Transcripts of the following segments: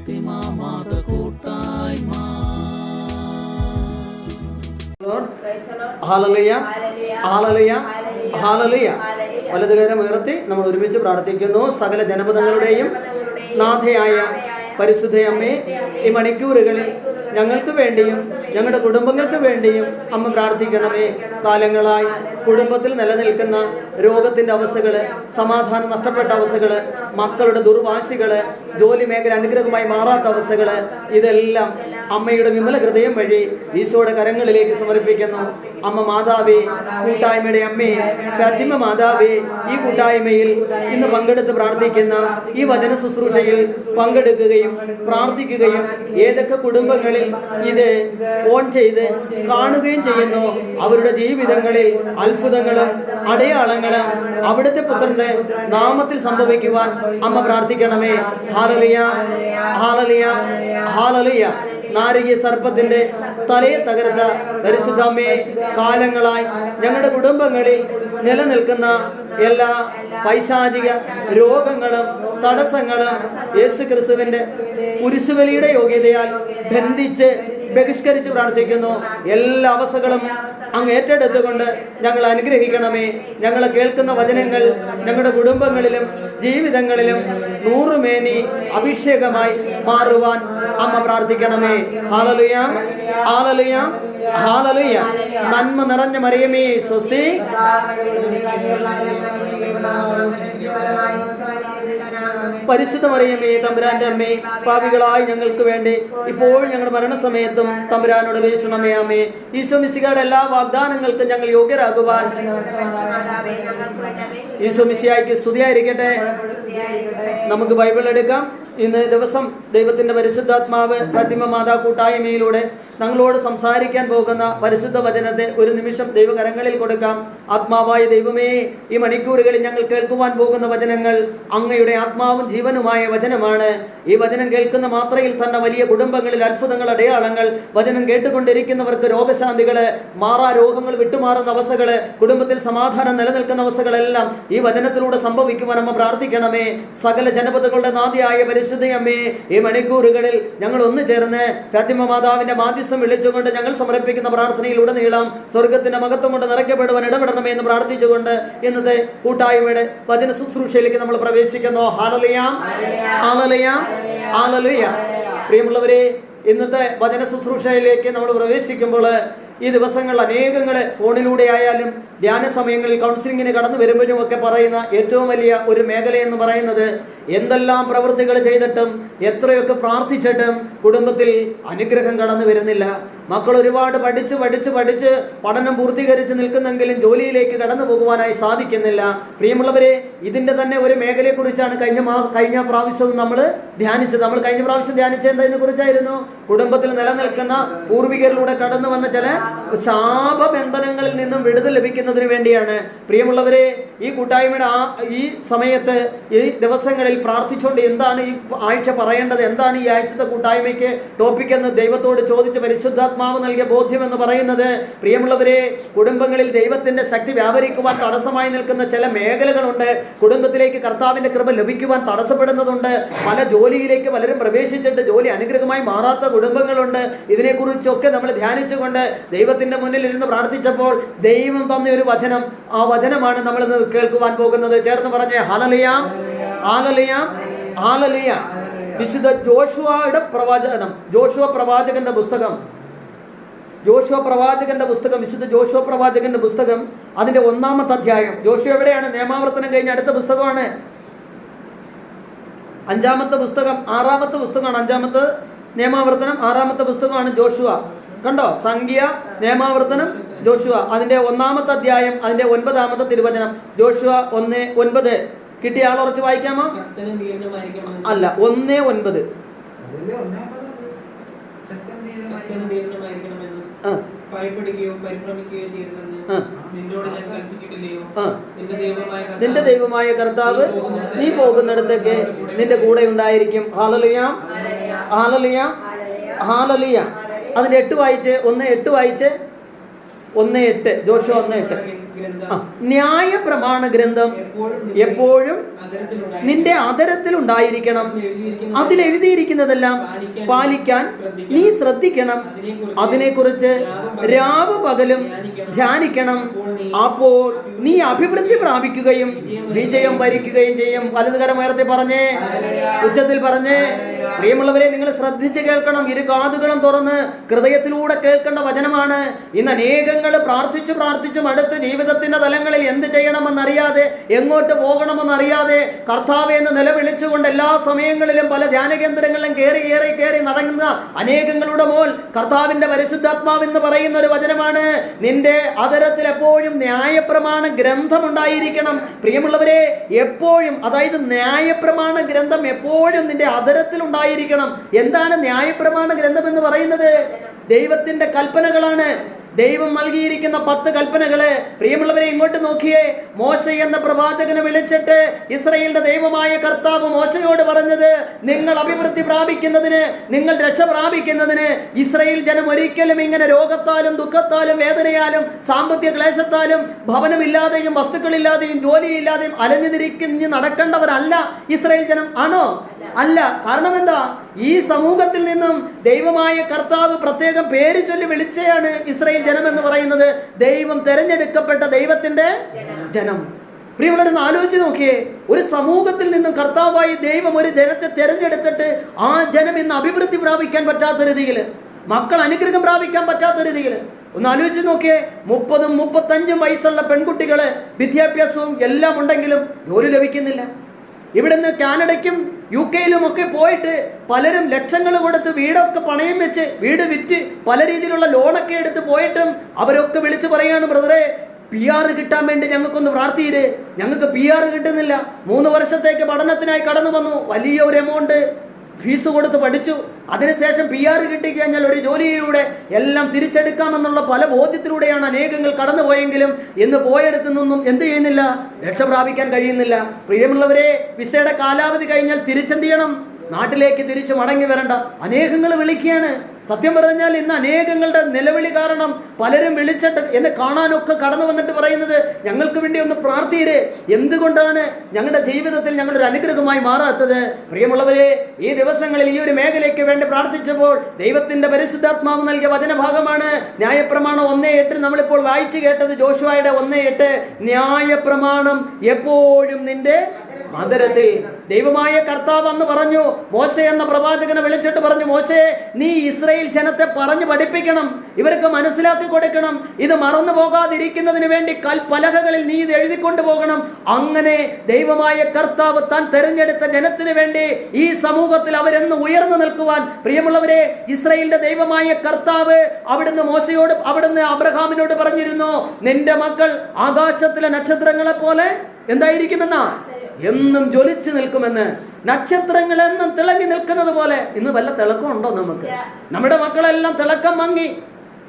ഫാത്തിമാമാത കൂട്ടായ്മ. Hallelujah, hallelujah, hallelujah. വലതുകരം ഉയർത്തി നമ്മൾ ഒരുമിച്ച് പ്രാർത്ഥിക്കുന്നു. സകല ജനപദങ്ങളുടെയും നാഥയായ പരിശുദ്ധ അമ്മേ, ഈ മണിക്കൂറുകളിൽ ഞങ്ങൾക്ക് വേണ്ടിയും ഞങ്ങളുടെ കുടുംബങ്ങൾക്ക് വേണ്ടിയും അമ്മ പ്രാർത്ഥിക്കണമേ. കാലങ്ങളായി കുടുംബത്തിൽ നിലനിൽക്കുന്ന രോഗത്തിൻ്റെ അവസ്ഥകൾ, സമാധാനം നഷ്ടപ്പെട്ട അവസ്ഥകൾ, മക്കളുടെ ദുർവാശികൾ, ജോലി മേഖല അനുഗ്രഹമായി മാറാത്ത അവസ്ഥകൾ, ഇതെല്ലാം അമ്മയുടെ വിമല ഹൃദയം വഴി ഈശോയുടെ കരങ്ങളിലേക്ക് സമർപ്പിക്കുന്നു. അമ്മ മാതാവേ, കൂട്ടായ്മയുടെ അമ്മേ, ഫാത്തിമ മാതാവേ, ഈ കൂട്ടായ്മയിൽ ഇന്ന് പങ്കെടുത്ത് പ്രാർത്ഥിക്കുന്ന ഈ വചന ശുശ്രൂഷയിൽ പങ്കെടുക്കുകയും പ്രാർത്ഥിക്കുകയും ഏതൊക്കെ കുടുംബങ്ങളിൽ ഇത് ഓൺ ചെയ്ത് കാണുകയും ചെയ്യുന്നു, അവരുടെ ജീവിതങ്ങളിൽ അത്ഭുതങ്ങളും അടയാളങ്ങളും അവിടുത്തെ പുത്രന്റെ നാമത്തിൽ സംഭവിക്കുവാൻ അമ്മ പ്രാർത്ഥിക്കണമേ. Hallelujah, hallelujah, hallelujah. നാരിക സർപ്പത്തിന്റെ തലയെ തകർത്ത പരിശുദ്ധമ്മേ, കാലങ്ങളായി ഞങ്ങളുടെ കുടുംബങ്ങളിൽ നിലനിൽക്കുന്ന എല്ലാ പൈശാചിക രോഗങ്ങളും തടസ്സങ്ങളും യേശു ക്രിസ്തുവിന്റെ കുരിശുബലിയുടെ യോഗ്യതയാൽ ബന്ധിച്ച് ബഹിഷ്കരിച്ച് പ്രാർത്ഥിക്കുന്നു. എല്ലാ അവസ്ഥകളും അങ്ങ് ഏറ്റെടുത്തുകൊണ്ട് ഞങ്ങൾ അനുഗ്രഹിക്കണമേ. ഞങ്ങൾ കേൾക്കുന്ന വചനങ്ങൾ ഞങ്ങളുടെ കുടുംബങ്ങളിലും ജീവിതങ്ങളിലും നൂറുമേനി അഭിഷേകമായി മാറുവാൻ അമ്മ പ്രാർത്ഥിക്കണമേ. Hallelujah, hallelujah, hallelujah. നന്മ നിറഞ്ഞ മറിയമേ സ്വസ്തി, പരിശുദ്ധ മറിയമേ തമ്പുരാന്റെ അമ്മേ, പാപികളായി ഞങ്ങൾക്ക് വേണ്ടി ഇപ്പോൾ ഞങ്ങളുടെ മരണസമയത്തും തമ്പുരാനോട് അപേക്ഷിക്കണമേ. അമ്മേ, ഈശോ മിശിഹായുടെ എല്ലാ വാഗ്ദാനങ്ങൾക്കും ഞങ്ങൾ യോഗ്യരാകുവാൻ ഈശോ മിശിഹായ്ക്ക് സ്തുതിയായിരിക്കട്ടെ. നമുക്ക് ബൈബിൾ എടുക്കാം. ഇന്ന് ദിവസം ദൈവത്തിന്റെ പരിശുദ്ധാത്മാവ് ഫാത്തിമ മാതാ കൂട്ടായ്മയിലൂടെ ഞങ്ങളോട് സംസാരിക്കാൻ പോകുന്ന പരിശുദ്ധ വചനത്തെ ഒരു നിമിഷം ദൈവകരങ്ങളിൽ കൊടുക്കാം. ആത്മാവായ ദൈവമേ, ഈ മണിക്കൂറുകളിൽ ഞങ്ങൾ കേൾക്കുവാൻ പോകുന്ന വചനങ്ങൾ അങ്ങയുടെ ആത്മാവും ജീവനുമായ വചനമാണ്. ഈ വചനം കേൾക്കുന്ന മാത്രയിൽ തന്നെ വലിയ കുടുംബങ്ങളിൽ അത്ഭുതങ്ങൾ, അടയാളങ്ങൾ, വചനം കേട്ടുകൊണ്ടിരിക്കുന്നവർക്ക് രോഗശാന്തികള്, മാറാ രോഗങ്ങൾ വിട്ടുമാറുന്ന അവസ്ഥകള്, കുടുംബത്തിൽ സമാധാനം നിലനിൽക്കുന്ന അവസ്ഥകളെല്ലാം ഈ വചനത്തിലൂടെ സംഭവിക്കുവാൻ അമ്മ പ്രാർത്ഥിക്കണമേ. സകല ജനപദങ്ങളുടെ നാദിയായ പരിശുദ്ധയമ്മേ, ഈ മണിക്കൂറുകളിൽ ഞങ്ങൾ ഒന്നു ചേർന്ന് ഫാത്തിമ മാതാവിന്റെ മാധ്യസ്ഥം വിളിച്ചുകൊണ്ട് ഞങ്ങൾ സമർപ്പിക്കുന്ന പ്രാർത്ഥനയിലുടനീളം സ്വർഗത്തിന്റെ മഹത്വം കൊണ്ട് നിറയ്ക്കപ്പെടുവാൻ ഇടപെടണമേ എന്ന് പ്രാർത്ഥിച്ചുകൊണ്ട് ഇന്നത്തെ കൂട്ടായ്മയുടെ വചന ശുശ്രൂഷയിലേക്ക് നമ്മൾ പ്രവേശിക്കുന്നു. Hallelujah, hallelujah, hallelujah. പ്രിയമുള്ളവരെ, ഇന്നത്തെ വചന ശുശ്രൂഷയിലേക്ക് നമ്മൾ പ്രവേശിക്കുമ്പോൾ ഈ ദിവസങ്ങൾ അനേകങ്ങളെ ഫോണിലൂടെ ആയാലും ധ്യാന സമയങ്ങളിൽ കൗൺസിലിങ്ങിന് കടന്നു വരുമ്പോഴും ഒക്കെ പറയുന്ന ഏറ്റവും വലിയ ഒരു മേഖലയെന്ന് പറയുന്നത് എന്തെല്ലാം പ്രവൃത്തികൾ ചെയ്തിട്ടും എത്രയൊക്കെ പ്രാർത്ഥിച്ചിട്ടും കുടുംബത്തിൽ അനുഗ്രഹം കടന്നു വരുന്നില്ല. മക്കൾ ഒരുപാട് പഠിച്ച് പഠനം പൂർത്തീകരിച്ച് നിൽക്കുന്നെങ്കിലും ജോലിയിലേക്ക് കടന്നു പോകുവാനായി സാധിക്കുന്നില്ല. പ്രിയമുള്ളവരെ, ഇതിൻ്റെ തന്നെ ഒരു മേഖലയെക്കുറിച്ചാണ് കഴിഞ്ഞ പ്രാവശ്യവും നമ്മൾ ധ്യാനിച്ചത്. നമ്മൾ കഴിഞ്ഞ പ്രാവശ്യം ധ്യാനിച്ചത് എന്നതിനെ കുറിച്ചായിരുന്നു? കുടുംബത്തിൽ നിലനിൽക്കുന്ന പൂർവികരിലൂടെ കടന്നു വന്ന ചില ശാപബന്ധനങ്ങളിൽ നിന്നും വിടുതൽ ലഭിക്കുന്നതിന് വേണ്ടിയാണ്. പ്രിയമുള്ളവരെ, ഈ കൂട്ടായ്മയുടെ ഈ സമയത്ത് ഈ ദിവസങ്ങളിൽ പ്രാർത്ഥിച്ചുകൊണ്ട് എന്താണ് ഈ ആഴ്ച പറയേണ്ടത്, എന്താണ് ഈ ആഴ്ചത്തെ കൂട്ടായ്മയ്ക്ക് ടോപ്പിക് എന്ന് ദൈവത്തോട് ചോദിച്ച പരിശുദ്ധാത്മാവ് നൽകിയ ബോധ്യം എന്ന് പറയുന്നത്, പ്രിയമുള്ളവരെ, കുടുംബങ്ങളിൽ ദൈവത്തിന്റെ ശക്തി വ്യാപരിക്കുവാൻ തടസ്സമായി നിൽക്കുന്ന ചില മേഖലകളുണ്ട്. കുടുംബത്തിലേക്ക് കർത്താവിന്റെ കൃപ ലഭിക്കുവാൻ തടസ്സപ്പെടുന്നതുണ്ട്. പല ജോലിയിലേക്ക് പലരും പ്രവേശിച്ചിട്ട് ജോലി അനുഗ്രഹമായി മാറാത്ത കുടുംബങ്ങളുണ്ട്. ഇതിനെക്കുറിച്ചൊക്കെ നമ്മൾ ധ്യാനിച്ചുകൊണ്ട് ദൈവത്തിന്റെ മുന്നിൽ ഇരുന്ന് പ്രാർത്ഥിച്ചപ്പോൾ ദൈവം തന്ന ഒരു വചനം, ആ വചനമാണ് നമ്മൾ ഇന്ന് കേൾക്കുവാൻ പോകുന്നത്. ചേർന്ന് പറഞ്ഞേ ഹല്ലേലൂയ, ഹല്ലേലൂയ, ഹല്ലേലൂയ. വിശുദ്ധ ജോഷുവയുടെ പ്രവചനം, ജോഷുവ പ്രവാചകന്റെ പുസ്തകം, വിശുദ്ധ ജോഷുവ പ്രവാചകന്റെ പുസ്തകം, അതിന്റെ 1-ാമത്തെ അധ്യായം. ജോഷുവ എവിടെയാണ്? നിയമാവർത്തനം കഴിഞ്ഞ അടുത്ത പുസ്തകമാണ്. 5-ാമത്തെ പുസ്തകം, 6-ാമത്തെ പുസ്തകമാണ്. 5-ാമത്തെ നിയമാവർത്തനം, 6-ാമത്തെ പുസ്തകമാണ് ജോഷുവ. കണ്ടോ? സംഖ്യ, നിയമാവർത്തനം, ജോഷുവ. അതിന്റെ 1-ാമത്തെ അധ്യായം, അതിന്റെ 9-ാമത്തെ തിരുവചനം. ജോഷുവ 1:9. കിട്ടിയ ആൾ ഉറച്ച് വായിക്കാമോ? അല്ല, 1:9. നിന്റെ ദൈവമായ കർത്താവ് നീ പോകുന്നിടത്തേക്ക് നിന്റെ കൂടെ ഉണ്ടായിരിക്കും. Hallelujah, hallelujah, hallelujah. അതിന്റെ 8 വായിച്ച്, 1:8 വായിച്ച്. 1:8, ജോഷുവ 1:8. ന്യായ പ്രമാണ ഗ്രന്ഥം എപ്പോഴും നിന്റെ അതരത്തിൽ ഉണ്ടായിരിക്കണം, അതിലെഴുതിയിരിക്കുന്നതെല്ലാം പാലിക്കാൻ നീ ശ്രദ്ധിക്കണം, അതിനെക്കുറിച്ച് രാവ് പകലും ധ്യാനിക്കണം, അപ്പോൾ നീ അഭിവൃദ്ധി പ്രാപിക്കുകയും വിജയം വരിക്കുകയും ചെയ്യും. വലതുകരം ഉയർത്തി പറഞ്ഞേ, ഉച്ചത്തിൽ പറഞ്ഞേ. പ്രിയമുള്ളവരെ, നിങ്ങൾ ശ്രദ്ധിച്ച് കേൾക്കണം. ഇരു കാതുകളും തുറന്ന് ഹൃദയത്തിലൂടെ കേൾക്കേണ്ട വചനമാണ്. ഇന്ന് അനേകങ്ങൾ പ്രാർത്ഥിച്ചും അടുത്ത ജീവിതത്തിന്റെ തലങ്ങളിൽ എന്ത് ചെയ്യണമെന്നറിയാതെ, എങ്ങോട്ട് പോകണമെന്നറിയാതെ, കർത്താവേ എന്ന് നിലവിളിച്ചുകൊണ്ട് എല്ലാ സമയങ്ങളിലും പല ധ്യാന കേന്ദ്രങ്ങളിലും കയറി നടങ്ങുന്ന അനേകങ്ങളുടെ മോൾ കർത്താവിന്റെ പരിശുദ്ധാത്മാവ് എന്ന് പറയുന്ന ഒരു വചനമാണ്. നിന്റെ അതരത്തിൽ എപ്പോഴും ന്യായപ്രമാണ ഗ്രന്ഥം ഉണ്ടായിരിക്കണം. പ്രിയമുള്ളവരെ, എപ്പോഴും, അതായത് ന്യായപ്രമാണ ഗ്രന്ഥം എപ്പോഴും നിന്റെ അതരത്തിൽ ഉണ്ടായിരിക്കണം. എന്താണ് ന്യായപ്രമാണ ഗ്രന്ഥം എന്ന് പറയുന്നത്? ദൈവത്തിന്റെ കൽപ്പനകളാണ്. ദൈവം നൽകിയിരിക്കുന്ന 10 കൽപ്പനകള്. പ്രിയമുള്ളവരെ, ഇങ്ങോട്ട് നോക്കിയേ. മോശ എന്ന പ്രവാചകനെ വിളിച്ചിട്ട് ഇസ്രായേലിന്റെ ദൈവമായ കർത്താവ് മോശയോട് പറഞ്ഞത്, നിങ്ങൾ അഭിവൃദ്ധി പ്രാപിക്കുന്നതിന്, നിങ്ങൾ രക്ഷ പ്രാപിക്കുന്നതിന് ഇസ്രായേൽ ജനം ഒരിക്കലും ഇങ്ങനെ രോഗത്താലും ദുഃഖത്താലും വേദനയാലും സാമ്പത്തിക ക്ലേശത്താലും ഭവനമില്ലാതെയും വസ്തുക്കളില്ലാതെയും ജോലിയില്ലാതെയും അലഞ്ഞുതിരിഞ്ഞ് നടക്കേണ്ടവരല്ല ഇസ്രായേൽ ജനം. ആണോ? അല്ല. കാരണം എന്താ? ഈ സമൂഹത്തിൽ നിന്നും ദൈവമായ കർത്താവ് പ്രത്യേകം പേര് ചൊല്ലി വിളിച്ചയാണ് ഇസ്രായേൽ ജനം എന്ന് പറയുന്നത്. ദൈവം തെരഞ്ഞെടുക്കപ്പെട്ട ദൈവത്തിന്റെ ജനം. പ്രിയമുള്ളവരൊന്ന് ആലോചിച്ച് നോക്കിയേ. ഒരു സമൂഹത്തിൽ നിന്നും കർത്താവായി ദൈവം ഒരു ജനത്തെ തെരഞ്ഞെടുത്തിട്ട് ആ ജനം ഇന്ന് അഭിവൃദ്ധി പ്രാപിക്കാൻ പറ്റാത്ത രീതിയിൽ, മക്കൾ അനുഗ്രഹം പ്രാപിക്കാൻ പറ്റാത്ത രീതിയിൽ ഒന്ന് ആലോചിച്ച് നോക്കിയേ. 30, 35 വയസ്സുള്ള പെൺകുട്ടികള് വിദ്യാഭ്യാസവും എല്ലാം ഉണ്ടെങ്കിലും ജോലി ലഭിക്കുന്നില്ല. ഇവിടുന്ന് കാനഡയ്ക്കും UK-യിലും ഒക്കെ പോയിട്ട് പലരും ലക്ഷങ്ങൾ കൊടുത്ത് വീടൊക്കെ പണയം വെച്ച് വീട് വിറ്റ് പല രീതിയിലുള്ള ലോണൊക്കെ എടുത്ത് പോയിട്ടും അവരൊക്കെ വിളിച്ച് പറയാണ്, ബ്രദറെ PR കിട്ടാൻ വേണ്ടി ഞങ്ങൾക്കൊന്ന് പ്രാർത്ഥിയിര്, ഞങ്ങൾക്ക് PR കിട്ടുന്നില്ല. 3 വർഷത്തേക്ക് പഠനത്തിനായി കടന്നു വന്നു, വലിയ ഒരു എമൗണ്ട് ഫീസ് കൊടുത്ത് പഠിച്ചു. അതിനുശേഷം PR കിട്ടിക്കഴിഞ്ഞാൽ ഒരു ജോലിയിലൂടെ എല്ലാം തിരിച്ചെടുക്കാമെന്നുള്ള പല ബോധ്യത്തിലൂടെയാണ് അനേകങ്ങൾ കടന്നുപോയെങ്കിലും ഇന്ന് പോയെടുത്തു നിന്നും എന്ത് ചെയ്യുന്നില്ല? രക്ഷ പ്രാപിക്കാൻ കഴിയുന്നില്ല. പ്രിയമുള്ളവരെ, വിസയുടെ കാലാവധി കഴിഞ്ഞാൽ തിരിച്ചെന്ത് ചെയ്യണം? നാട്ടിലേക്ക് തിരിച്ചു മടങ്ങി വരണ്ട. അനേകങ്ങൾ വിളിക്കുകയാണ്. സത്യം പറഞ്ഞാൽ ഇന്ന് അനേകങ്ങളുടെ നിലവിളി കാരണം പലരും വിളിച്ചിട്ട് എന്നെ കാണാനൊക്കെ കടന്നു വന്നിട്ട് പറയുന്നത്, ഞങ്ങൾക്ക് വേണ്ടി ഒന്ന് പ്രാർത്ഥിയേ. എന്തുകൊണ്ടാണ് ഞങ്ങളുടെ ജീവിതത്തിൽ ഞങ്ങളൊരു അനുഗ്രഹമായി മാറാത്തത്? പ്രിയമുള്ളവരെ, ഈ ദിവസങ്ങളിൽ ഈ ഒരു മേഖലയ്ക്ക് വേണ്ടി പ്രാർത്ഥിച്ചപ്പോൾ ദൈവത്തിന്റെ പരിശുദ്ധാത്മാവ് നൽകിയ വചനഭാഗമാണ് ന്യായപ്രമാണം 1:8. നമ്മളിപ്പോൾ വായിച്ചു കേട്ടത് ജോഷുവയുടെ 1:8. ന്യായപ്രമാണം എപ്പോഴും നിന്റെ അതരത്തിൽ. ദൈവമായ കർത്താവ് അന്ന് പറഞ്ഞു, മോശ എന്ന പ്രവാചകനെ വിളിച്ചിട്ട് പറഞ്ഞു, മോശേ, നീ ഇസ്രായേൽ ജനത്തെ പറഞ്ഞു പഠിപ്പിക്കണം, ഇവർക്ക് മനസ്സിലാക്കി കൊടുക്കണം. ഇത് മറന്നു പോകാതിരിക്കുന്നതിന് വേണ്ടി കൽപ്പലകകളിൽ നീ ഇത് എഴുതിക്കൊണ്ടു പോകണം. അങ്ങനെ ദൈവമായ കർത്താവ് താൻ തെരഞ്ഞെടുത്ത ജനത്തിന് വേണ്ടി ഈ സമൂഹത്തിൽ അവരെന്ന് ഉയർന്നു നിൽക്കുവാൻ, പ്രിയമുള്ളവരെ, ഇസ്രായേലിന്റെ ദൈവമായ കർത്താവ് അവിടുന്ന് മോശയോട്, അവിടുന്ന് അബ്രഹാമിനോട് പറഞ്ഞിരുന്നു, നിന്റെ മക്കൾ ആകാശത്തിലെ നക്ഷത്രങ്ങളെ പോലെ എന്തായിരിക്കുമെന്നാ? എന്നും ജ്വലിച്ചു നിൽക്കുമെന്ന്. നക്ഷത്രങ്ങൾ എന്നും തിളങ്ങി നിൽക്കുന്നത് പോലെ. ഇന്ന് വല്ല തിളക്കം ഉണ്ടോ നമുക്ക്? നമ്മുടെ മക്കളെല്ലാം തിളക്കം മങ്ങി.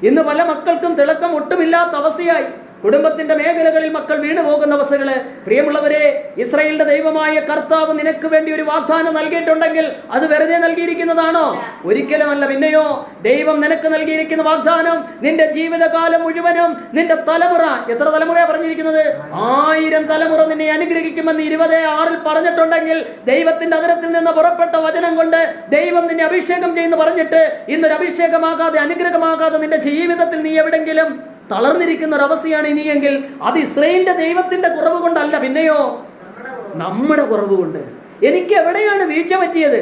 ഇന്ന് പല മക്കൾക്കും തിളക്കം ഒട്ടുമില്ലാത്ത അവസ്ഥയായി. കുടുംബത്തിന്റെ മേഖലകളിൽ മക്കൾ വീണു പോകുന്ന അവസ്ഥകള്. പ്രിയമുള്ളവരെ, ഇസ്രായേലിന്റെ ദൈവമായ കർത്താവ് നിനക്ക് വേണ്ടി ഒരു വാഗ്ദാനം നൽകിയിട്ടുണ്ടെങ്കിൽ അത് വെറുതെ നൽകിയിരിക്കുന്നതാണോ? ഒരിക്കലുമല്ല. പിന്നെയോ, ദൈവം നിനക്ക് നൽകിയിരിക്കുന്ന വാഗ്ദാനം നിന്റെ ജീവിതകാലം മുഴുവനും, നിന്റെ തലമുറ, എത്ര തലമുറയാ പറഞ്ഞിരിക്കുന്നത്? 1000 തലമുറ നിന്നെ അനുഗ്രഹിക്കുമെന്ന് 20:6 പറഞ്ഞിട്ടുണ്ടെങ്കിൽ, ദൈവത്തിന്റെ അതരത്തിൽ നിന്ന് പുറപ്പെട്ട വചനം കൊണ്ട് ദൈവം നിന്നെ അഭിഷേകം ചെയ്യുന്നു പറഞ്ഞിട്ട് ഇന്നൊരു അഭിഷേകമാകാതെ, അനുഗ്രഹമാകാതെ നിന്റെ ജീവിതത്തിൽ നീ എവിടെങ്കിലും തളർന്നിരിക്കുന്ന ഒരവസ്ഥയാണ് ഇനിയെങ്കിൽ അത് ഇസ്രായേലിന്റെ ദൈവത്തിന്റെ കുറവ് കൊണ്ടല്ല, പിന്നെയോ നമ്മുടെ കുറവ് കൊണ്ട്. എനിക്ക് എവിടെയാണ് വീഴ്ച പറ്റിയത്?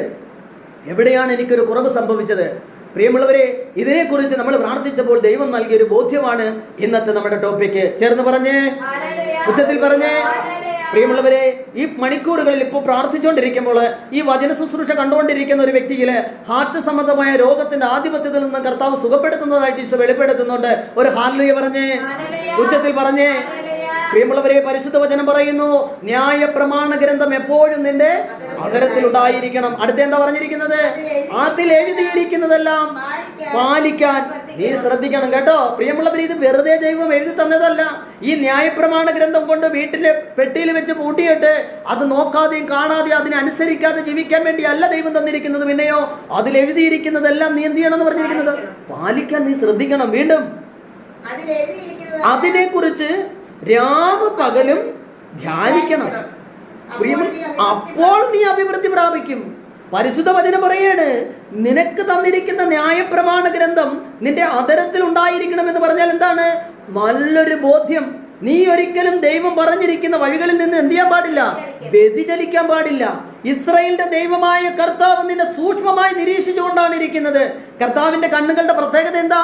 എവിടെയാണ് എനിക്കൊരു കുറവ് സംഭവിച്ചത്? പ്രിയമുള്ളവരെ, ഇതിനെക്കുറിച്ച് നമ്മൾ പ്രാർത്ഥിച്ചപ്പോൾ ദൈവം നൽകിയൊരു ബോധ്യമാണ് ഇന്നത്തെ നമ്മുടെ ടോപ്പിക്ക്. ചേർന്ന് പറഞ്ഞേ, ഉച്ചത്തിൽ പറഞ്ഞേ. പ്രിയമുള്ളവരെ, ഈ മണിക്കൂറുകളിൽ ഇപ്പോൾ പ്രാർത്ഥിച്ചുകൊണ്ടിരിക്കുമ്പോൾ ഈ വചന ശുശ്രൂഷ കണ്ടുകൊണ്ടിരിക്കുന്ന ഒരു വ്യക്തിയില് ഹാർട്ട് സംബന്ധമായ രോഗത്തിന്റെ ആധിപത്യത്തിൽ നിന്ന് കർത്താവ് സുഖപ്പെടുത്തുന്നതായിട്ട് ഈശോ വെളിപ്പെടുത്തുന്നുണ്ട്. ഒരു ഹല്ലേലൂയ പറഞ്ഞേ, ഉച്ചത്തിൽ പറഞ്ഞേ. പ്രിയമുള്ളവരെ, പരിശുദ്ധ വചനം പറയുന്നു, ന്യായ പ്രമാണ ഗ്രന്ഥം എപ്പോഴും നിന്റെ അതരത്തിൽ ഉണ്ടായിരിക്കണം. അടുത്ത എന്താ പറഞ്ഞിരിക്കുന്നത്? അതിൽ എഴുതിയിരിക്കുന്നതെല്ലാം പാലിക്കാൻ നീ ശ്രദ്ധിക്കണം കേട്ടോ. പ്രിയമുള്ളവർ, ഇത് വെറുതെ ദൈവം എഴുതി തന്നതല്ല. ഈ ന്യായപ്രമാണ ഗ്രന്ഥം കൊണ്ട് വീട്ടിലെ പെട്ടിയിൽ വെച്ച് പൂട്ടിയിട്ട് അത് നോക്കാതെയും കാണാതെയും അതിനനുസരിക്കാതെ ജീവിക്കാൻ വേണ്ടി അല്ല ദൈവം തന്നിരിക്കുന്നത്. പിന്നെയോ, അതിൽ എഴുതിയിരിക്കുന്നതെല്ലാം നീ എന്ത് ചെയ്യണം എന്ന് പറഞ്ഞിരിക്കുന്നത്? പാലിക്കാൻ നീ ശ്രദ്ധിക്കണം. വീണ്ടും അതിനെക്കുറിച്ച് രാവും പകലും ധ്യാനിക്കണം. അപ്പോൾ നീ അഭിവൃദ്ധി പ്രാപിക്കും. പരിശുദ്ധ വചനം പറയാണ്, നിനക്ക് തന്നിരിക്കുന്ന ന്യായപ്രമാണ ഗ്രന്ഥം നിന്റെ അധരത്തിൽ ഉണ്ടായിരിക്കണമെന്ന് പറഞ്ഞാൽ എന്താണ്? നല്ലൊരു ബോധ്യം. നീ ഒരിക്കലും ദൈവം പറഞ്ഞിരിക്കുന്ന വഴികളിൽ നിന്ന് എന്ത് ചെയ്യാൻ പാടില്ല? വ്യതിചലിക്കാൻ പാടില്ല. ഇസ്രായേലിന്റെ ദൈവമായ കർത്താവ് നിന്നെ സൂക്ഷ്മമായി നിരീക്ഷിച്ചുകൊണ്ടാണ് ഇരിക്കുന്നത്. കർത്താവിന്റെ കണ്ണുകളുടെ പ്രത്യേകത എന്താ?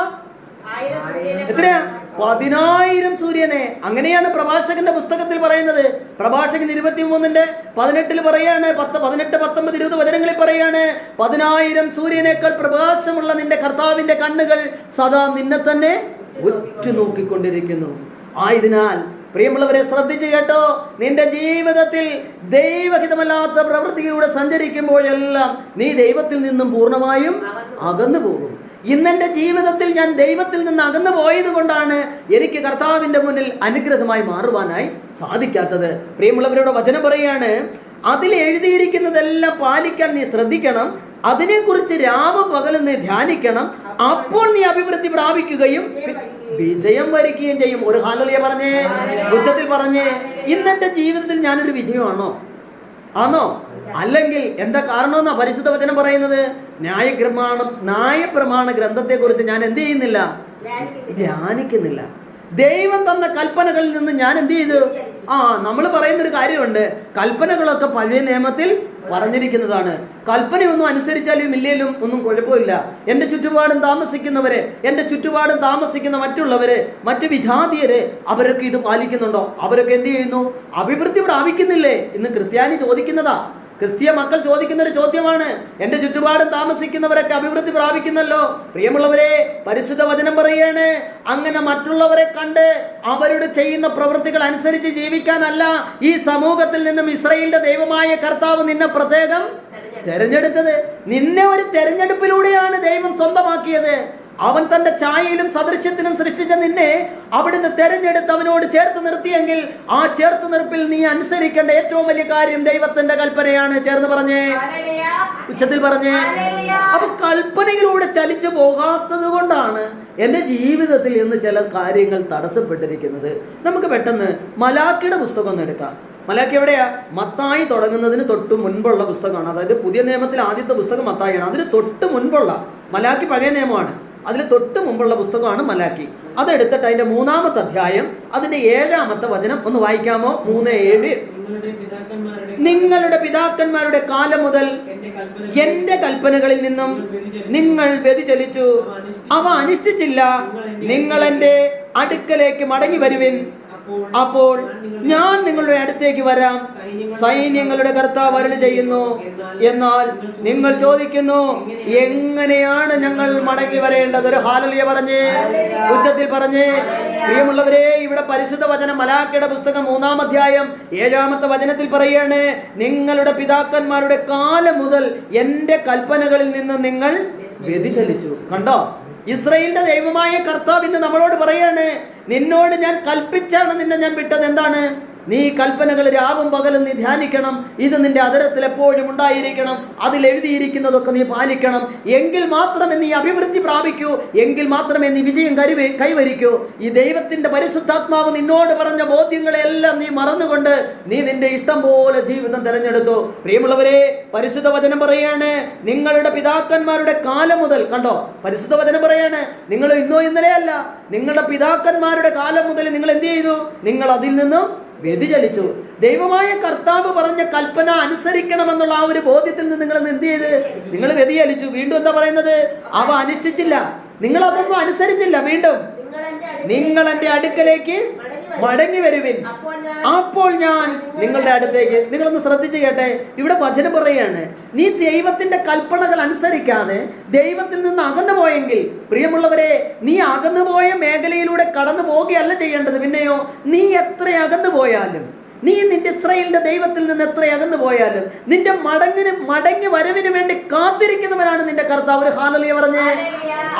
എത്രയാ? 10,000 സൂര്യനെ. അങ്ങനെയാണ് പ്രഭാഷകന്റെ പുസ്തകത്തിൽ പറയുന്നത്. പ്രഭാഷകൻ 23:18 പറയാണ്, 18, 19, 20 വചനങ്ങളിൽ പറയാണ്, 10,000 സൂര്യനേക്കാൾ പ്രകാശമുള്ള നിന്റെ കർത്താവിന്റെ കണ്ണുകൾ സദാ നിന്നെ തന്നെ ഉറ്റുനോക്കിക്കൊണ്ടിരിക്കുന്നു. ആയതിനാൽ പ്രിയമുള്ളവരെ ശ്രദ്ധിച്ചു കേട്ടോ, നിന്റെ ജീവിതത്തിൽ ദൈവഹിതമല്ലാത്ത പ്രവൃത്തിയിലൂടെ സഞ്ചരിക്കുമ്പോഴെല്ലാം നീ ദൈവത്തിൽ നിന്നും പൂർണ്ണമായും അകന്നു പോകും. ഇന്നെൻ്റെ ജീവിതത്തിൽ ഞാൻ ദൈവത്തിൽ നിന്ന് അകന്നു പോയത് കൊണ്ടാണ് എനിക്ക് കർത്താവിൻ്റെ മുന്നിൽ അനുഗ്രഹമായി മാറുവാനായി സാധിക്കാത്തത്. പ്രിയമുള്ളവരോട് വചനം പറയാണ്, അതിൽ എഴുതിയിരിക്കുന്നതെല്ലാം പാലിക്കാൻ നീ ശ്രദ്ധിക്കണം. അതിനെക്കുറിച്ച് രാവും പകലും നീ ധ്യാനിക്കണം. അപ്പോൾ നീ അഭിവൃദ്ധി പ്രാപിക്കുകയും വിജയം വരിക്കുകയും ചെയ്യും. ഒരു ഹല്ലേലൂയ പറഞ്ഞേ, ഉച്ചത്തിൽ പറഞ്ഞേ. ഇന്നെൻ്റെ ജീവിതത്തിൽ ഞാനൊരു വിജയമാണോ? ആണോ? അല്ലെങ്കിൽ എന്താ കാരണമെന്നാ പരിശുദ്ധ വചനം പറയുന്നത്? ന്യായപ്രമാണ ഗ്രന്ഥത്തെക്കുറിച്ച് ഞാൻ എന്ത് ചെയ്യുന്നില്ല? ധ്യാനിക്കുന്നില്ല. ദൈവം തന്ന കൽപ്പനകളിൽ നിന്ന് ഞാൻ എന്ത് ചെയ്തു? നമ്മൾ പറയുന്നൊരു കാര്യമുണ്ട്, കൽപ്പനകളൊക്കെ പഴയ നിയമത്തിൽ പറഞ്ഞിരിക്കുന്നതാണ്. കൽപ്പനയൊന്നും അനുസരിച്ചാലും ഇല്ലേലും ഒന്നും കുഴപ്പമില്ല. എൻ്റെ ചുറ്റുപാടും താമസിക്കുന്നവര്, എൻ്റെ ചുറ്റുപാടും താമസിക്കുന്ന മറ്റുള്ളവര്, മറ്റു വിജാതീയര്, അവരൊക്കെ ഇത് പാലിക്കുന്നുണ്ടോ? അവരൊക്കെ എന്ത് ചെയ്യുന്നു? അഭിവൃദ്ധി പ്രാപിക്കുന്നില്ലേ? ഇന്ന് ക്രിസ്ത്യാനി ചോദിക്കുന്നതാ. ക്രിസ്തീയ മക്കൾ ചോദിക്കുന്ന ഒരു ചോദ്യമാണ്, എൻ്റെ ചുറ്റുപാടും താമസിക്കുന്നവരൊക്കെ അഭിവൃദ്ധി പ്രാപിക്കുന്നല്ലോ. പ്രിയമുള്ളവരെ, പരിശുദ്ധ വചനം പറയാണ്, അങ്ങനെ മറ്റുള്ളവരെ കണ്ട് അവരുടെ ചെയ്യുന്ന പ്രവൃത്തികൾ അനുസരിച്ച് ജീവിക്കാനല്ല ഈ സമൂഹത്തിൽ നിന്നും ഇസ്രായേലിന്റെ ദൈവമായ കർത്താവ് നിന്നെ പ്രത്യേകം തെരഞ്ഞെടുത്തത്. നിന്നെ ഒരു തെരഞ്ഞെടുപ്പിലൂടെയാണ് ദൈവം സ്വന്തമാക്കിയത്. അവൻ തന്റെ ഛായയിലും സദൃശ്യത്തിലും സൃഷ്ടിച്ച നിന്നെ അവിടുന്ന് തെരഞ്ഞെടുത്ത് അവനോട് ചേർത്ത് നിർത്തിയെങ്കിൽ ആ ചേർത്ത് നിർപ്പിൽ നീ അനുസരിക്കേണ്ട ഏറ്റവും വലിയ കാര്യം ദൈവത്തിന്റെ കൽപ്പനയാണ്. ചേർന്ന് പറഞ്ഞേ, ഉച്ചത്തിൽ പറഞ്ഞേ. അപ്പൊ കൽപ്പനയിലൂടെ ചലിച്ചു പോകാത്തത് കൊണ്ടാണ് എൻ്റെ ജീവിതത്തിൽ ഇന്ന് ചില കാര്യങ്ങൾ തടസ്സപ്പെട്ടിരിക്കുന്നത്. നമുക്ക് പെട്ടെന്ന് മലാക്കിയുടെ പുസ്തകം ഒന്ന് എടുക്കാം. മലാക്കി എവിടെയാ? മത്തായി തുടങ്ങുന്നതിന് തൊട്ട് മുൻപുള്ള പുസ്തകമാണ്. അതായത് പുതിയ നിയമത്തിൽ ആദ്യത്തെ പുസ്തകം മത്തായിയാണ്. അതിന് തൊട്ട് മുൻപുള്ള, മലാക്കി പഴയ നിയമമാണ്, അതിൽ തൊട്ട് മുമ്പുള്ള പുസ്തകമാണ് മലാക്കി. അതെടുത്തിട്ട് അതിന്റെ 3-ാമത്തെ അധ്യായം അതിന്റെ 7-ാമത്തെ വചനം ഒന്ന് വായിക്കാമോ? 3:7. നിങ്ങളുടെ പിതാക്കന്മാരുടെ കാലം മുതൽ എന്റെ കൽപ്പനകളിൽ നിന്നും നിങ്ങൾ വ്യതിചലിച്ചു, അവ അനുഷ്ഠിച്ചില്ല. നിങ്ങൾ എൻ്റെ അടുക്കലേക്ക് മടങ്ങി വരുവിൻ, അപ്പോൾ ഞാൻ നിങ്ങളുടെ അടുത്തേക്ക് വരാം. സൈന്യങ്ങളുടെ കർത്താവ് അരുളി ചെയ്യുന്നു. എന്നാൽ നിങ്ങൾ ചോദിക്കുന്നു, എങ്ങനെയാണ് ഞങ്ങൾ മടങ്ങി വരേണ്ടത്? ഒരു ഹല്ലേലൂയ പറഞ്ഞേ, ഉച്ചത്തിൽ പറഞ്ഞേ. പ്രിയമുള്ളവരെ, ഇവിടെ പരിശുദ്ധ വചനം മലാക്കിയുടെ പുസ്തകം 3-ാം അധ്യായം 7-ാമത്തെ വചനത്തിൽ പറയാണ്, നിങ്ങളുടെ പിതാക്കന്മാരുടെ കാലം മുതൽ എൻ്റെ കൽപ്പനകളിൽ നിന്ന് നിങ്ങൾ വ്യതിചലിച്ചു. കണ്ടോ? ഇസ്രായേലിന്റെ ദൈവമായ കർത്താവ് ഇന്ന് നമ്മളോട് പറയാണ്, നിന്നോട് ഞാൻ കൽപ്പിച്ചാണ് നിന്നെ ഞാൻ വിട്ടത്. എന്താണ്? നീ കൽപ്പനകൾ രാവും പകലും നീ ധ്യാനിക്കണം. ഇത് നിന്റെ അധരത്തിൽ എപ്പോഴും ഉണ്ടായിരിക്കണം. അതിൽ എഴുതിയിരിക്കുന്നതൊക്കെ നീ പാലിക്കണം. എങ്കിൽ മാത്രമേ നീ അഭിവൃദ്ധി പ്രാപിക്കൂ. എങ്കിൽ മാത്രമേ നീ വിജയം കൈവരിക്കൂ. ഈ ദൈവത്തിന്റെ പരിശുദ്ധാത്മാവ് നിന്നോട് പറഞ്ഞ ബോധ്യങ്ങളെല്ലാം നീ മറന്നുകൊണ്ട് നീ നിന്റെ ഇഷ്ടം പോലെ ജീവിതം തിരഞ്ഞെടുത്തു. പ്രിയമുള്ളവരെ, പരിശുദ്ധ വചനം പറയാണ്, നിങ്ങളുടെ പിതാക്കന്മാരുടെ കാലം മുതൽ. കണ്ടോ? പരിശുദ്ധ വചനം പറയാണ്, നിങ്ങൾ ഇന്നോ ഇന്നലെ അല്ല, നിങ്ങളുടെ പിതാക്കന്മാരുടെ കാലം മുതൽ നിങ്ങൾ എന്ത് ചെയ്തു? നിങ്ങൾ അതിൽ നിന്നും വ്യതിചലിച്ചു. ദൈവമായ കർത്താവ് പറഞ്ഞ കൽപ്പന അനുസരിക്കണമെന്നുള്ള ആ ഒരു ബോധ്യത്തിൽ നിന്ന് നിങ്ങൾ എന്ത് ചെയ്ത്? നിങ്ങൾ വ്യതിചലിച്ചു. വീണ്ടും എന്താ പറയുന്നത്? അവ അനുഷ്ഠിച്ചില്ല, നിങ്ങൾ അതൊന്നും അനുസരിച്ചില്ല. വീണ്ടും നിങ്ങൾ എൻ്റെ അടുക്കലേക്ക് മടങ്ങി വരുവിൻ, അപ്പോൾ ഞാൻ നിങ്ങളുടെ അടുത്തേക്ക്. നിങ്ങളൊന്ന് ശ്രദ്ധിച്ചു കേട്ടെ, ഇവിടെ വചനം പറയാണ്, നീ ദൈവത്തിന്റെ കൽപ്പനകൾ അനുസരിക്കാതെ ദൈവത്തിൽ നിന്ന് അകന്നു പോയെങ്കിൽ, പ്രിയമുള്ളവരെ, നീ അകന്നുപോയ മേഖലയിലൂടെ കടന്നു പോവുകയല്ല ചെയ്യേണ്ടത്. പിന്നെയോ, നീ എത്ര അകന്നു പോയാലും, നീ നിന്റെ ഇസ്രായേലിന്റെ ദൈവത്തിൽ നിന്ന് എത്ര അകന്നു പോയാലും നിന്റെ മടങ്ങി വരവിന് വേണ്ടി കാത്തിരിക്കുന്നവനാണ് നിന്റെ കർത്താവ്. ഒരു ഹല്ലേലൂയ പറഞ്ഞേ.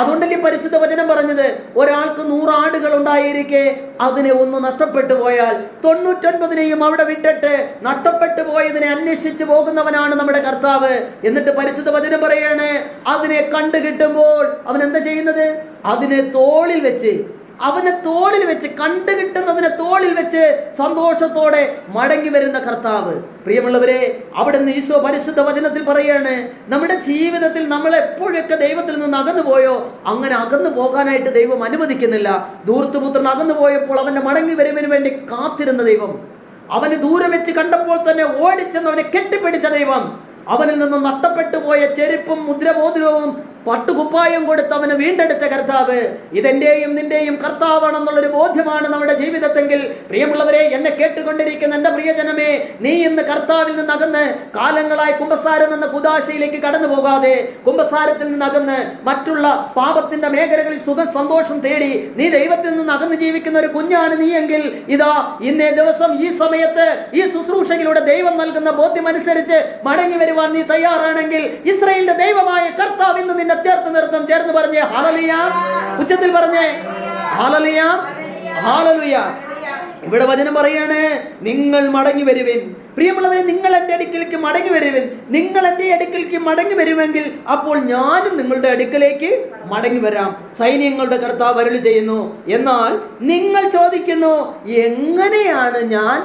അതുകൊണ്ടല്ലേ പരിശുദ്ധ വചനം പറഞ്ഞത്, ഒരാൾക്ക് 100 ആടുകൾ ഉണ്ടായിരിക്കെ അതിനെ ഒന്ന് നഷ്ടപ്പെട്ടു പോയാൽ 99നെയും അവിടെ വിട്ടിട്ട് നഷ്ടപ്പെട്ടു പോയതിനെ അന്വേഷിച്ച് പോകുന്നവനാണ് നമ്മുടെ കർത്താവ്. എന്നിട്ട് പരിശുദ്ധ വചനം പറയാണ്, അതിനെ കണ്ടു കിട്ടുമ്പോൾ അവൻ എന്താ ചെയ്യുന്നത്? അതിനെ തോളിൽ വെച്ച് അവനെ തോളിൽ വെച്ച്, കണ്ടുകിട്ടുന്നതിനെ തോളിൽ വെച്ച് സന്തോഷത്തോടെ മടങ്ങി വരുന്ന കർത്താവ്. പ്രിയമുള്ളവരെ, അവിടുന്ന് ഈശോ പരിശുദ്ധ വചനത്തിൽ പറയാണ്, നമ്മുടെ ജീവിതത്തിൽ നമ്മൾ എപ്പോഴൊക്കെ ദൈവത്തിൽ നിന്ന് അകന്നു പോയോ അങ്ങനെ അകന്നു പോകാനായിട്ട് ദൈവം അനുവദിക്കുന്നില്ല. ധൂർത്തുപുത്രൻ അകന്നു പോയപ്പോൾ അവന്റെ മടങ്ങി വരവിന് വേണ്ടി കാത്തിരുന്ന ദൈവം, അവന് ദൂരെ വെച്ച് കണ്ടപ്പോൾ തന്നെ ഓടിച്ചെന്ന് അവനെ കെട്ടിപ്പിടിച്ച ദൈവം, അവനിൽ നിന്നും നഷ്ടപ്പെട്ടു പോയ ചെരുപ്പും മുദ്രമോതിരവും പട്ടുകുപ്പായം കൊടുത്ത് അവന് വീണ്ടെടുത്ത കർത്താവ് ഇതെന്റെയും നിന്റെയും കർത്താവാണെന്നുള്ളൊരു ബോധ്യമാണ് നമ്മുടെ ജീവിതത്തെങ്കിൽ, പ്രിയമുള്ളവരെ, എന്നെ കേട്ടുകൊണ്ടിരിക്കുന്ന എൻ്റെ പ്രിയജനമേ, നീ ഇന്ന് കർത്താവിൽ നിന്നകന്ന് കാലങ്ങളായി കുമ്പസാരം എന്ന കുദാശയിലേക്ക് കടന്നു പോകാതെ, കുമ്പസാരത്തിൽ നിന്നകന്ന് മറ്റുള്ള പാപത്തിന്റെ മേഖലകളിൽ സുഖം സന്തോഷം തേടി നീ ദൈവത്തിൽ നിന്ന് അകന്ന് ജീവിക്കുന്ന ഒരു കുഞ്ഞാണ് നീ എങ്കിൽ, ഇതാ ഇന്നേ ദിവസം ഈ സമയത്ത് ഈ ശുശ്രൂഷയിലൂടെ ദൈവം നൽകുന്ന ബോധ്യം അനുസരിച്ച് മടങ്ങി വരുവാൻ നീ തയ്യാറാണെങ്കിൽ, ഇസ്രായേലിന്റെ ദൈവമായ കർത്താവ് ഇന്ന് നിന്നെ ചേർത്ത് നിർത്തും. ചേർന്ന് പറഞ്ഞേ ഹല്ലേലൂയ, ഉച്ചത്തിൽ പറഞ്ഞേ ഹല്ലേലൂയ, ഹല്ലേലൂയ. ഇവിടെ വചനം പറയാണ്, നിങ്ങൾ മടങ്ങി വരുവിൻ. പ്രിയമുള്ളവരെ, നിങ്ങൾ എൻ്റെ അടുക്കിലേക്ക് മടങ്ങി വരുവിൻ. നിങ്ങൾ എൻ്റെ അടുക്കിലേക്ക് മടങ്ങി വരുമെങ്കിൽ അപ്പോൾ ഞാനും നിങ്ങളുടെ അടുക്കലേക്ക് മടങ്ങി വരാം. സൈന്യങ്ങളുടെ കർത്താവ് അരുളി ചെയ്യുന്നു. എന്നാൽ നിങ്ങൾ ചോദിക്കുന്നു, എങ്ങനെയാണ് ഞാൻ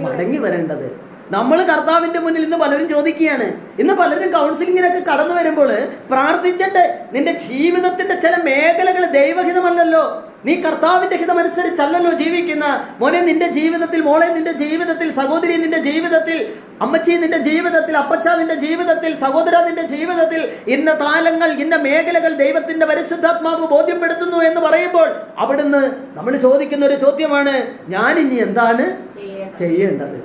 മടങ്ങി വരേണ്ടത്? നമ്മൾ കർത്താവിന്റെ മുന്നിൽ ഇന്ന് പലരും ചോദിക്കുകയാണ്. ഇന്ന് പലരും കൗൺസിലിങ്ങിനൊക്കെ കടന്നു വരുമ്പോൾ പ്രാർത്ഥിച്ചിട്ട് നിന്റെ ജീവിതത്തിന്റെ ചില മേഖലകൾ ദൈവഹിതമല്ലല്ലോ, നീ കർത്താവിന്റെ ഹിതമനുസരിച്ചല്ലല്ലോ ജീവിക്കുന്ന മോനെ, നിന്റെ ജീവിതത്തിൽ, മോളെ നിന്റെ ജീവിതത്തിൽ, സഹോദരി നിന്റെ ജീവിതത്തിൽ, അമ്മച്ചി നിന്റെ ജീവിതത്തിൽ, അപ്പച്ച നിന്റെ ജീവിതത്തിൽ, സഹോദര നിന്റെ ജീവിതത്തിൽ ഇന്ന താലങ്ങൾ, ഇന്ന മേഖലകൾ ദൈവത്തിന്റെ പരിശുദ്ധാത്മാവ് ബോധ്യപ്പെടുത്തുന്നു എന്ന് പറയുമ്പോൾ അവിടുന്ന് നമ്മൾ ചോദിക്കുന്ന ഒരു ചോദ്യമാണ്, ഞാനിനി എന്താണ് ചെയ്യേണ്ടത്?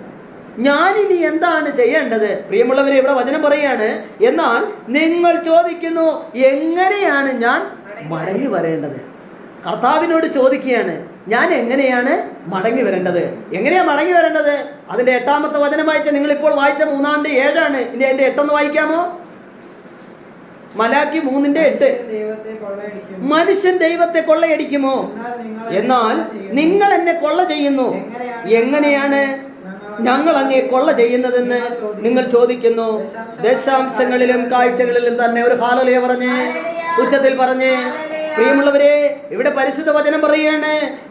ഞാനിനി എന്താണ് ചെയ്യേണ്ടത്? പ്രിയമുള്ളവരെ, ഇവിടെ വചനം പറയാണ്, എന്നാൽ നിങ്ങൾ ചോദിക്കുന്നു, എങ്ങനെയാണ് ഞാൻ മടങ്ങി വരേണ്ടത്? കർത്താവിനോട് ചോദിക്കുകയാണ്, ഞാൻ എങ്ങനെയാണ് മടങ്ങി വരേണ്ടത്? എങ്ങനെയാ മടങ്ങി വരേണ്ടത്? അതിന്റെ 8-ാമത്തെ വചനം വായിച്ച, നിങ്ങൾ ഇപ്പോൾ വായിച്ച 3:7. ഇനി അതിന്റെ 8 വായിക്കാമോ? മലാക്കി 3:8. മനുഷ്യൻ ദൈവത്തെ കൊള്ളയടിക്കുമോ? എന്നാൽ നിങ്ങൾ എന്നെ കൊള്ള ചെയ്യുന്നു. എങ്ങനെയാണ് ഞങ്ങൾ അങ്ങേ കൊള്ള ചെയ്യുന്നതെന്ന് നിങ്ങൾ ചോദിക്കുന്നു. ദശാംശങ്ങളിലും കാഴ്ചകളിലും തന്നെ ഒരു ഹല്ലേലൂയ പറഞ്ഞേ, ഉച്ചത്തിൽ പറഞ്ഞേ. പ്രിയമുള്ളവരെ, ഇവിടെ പരിശുദ്ധ വചനം പറയുകയാണ്,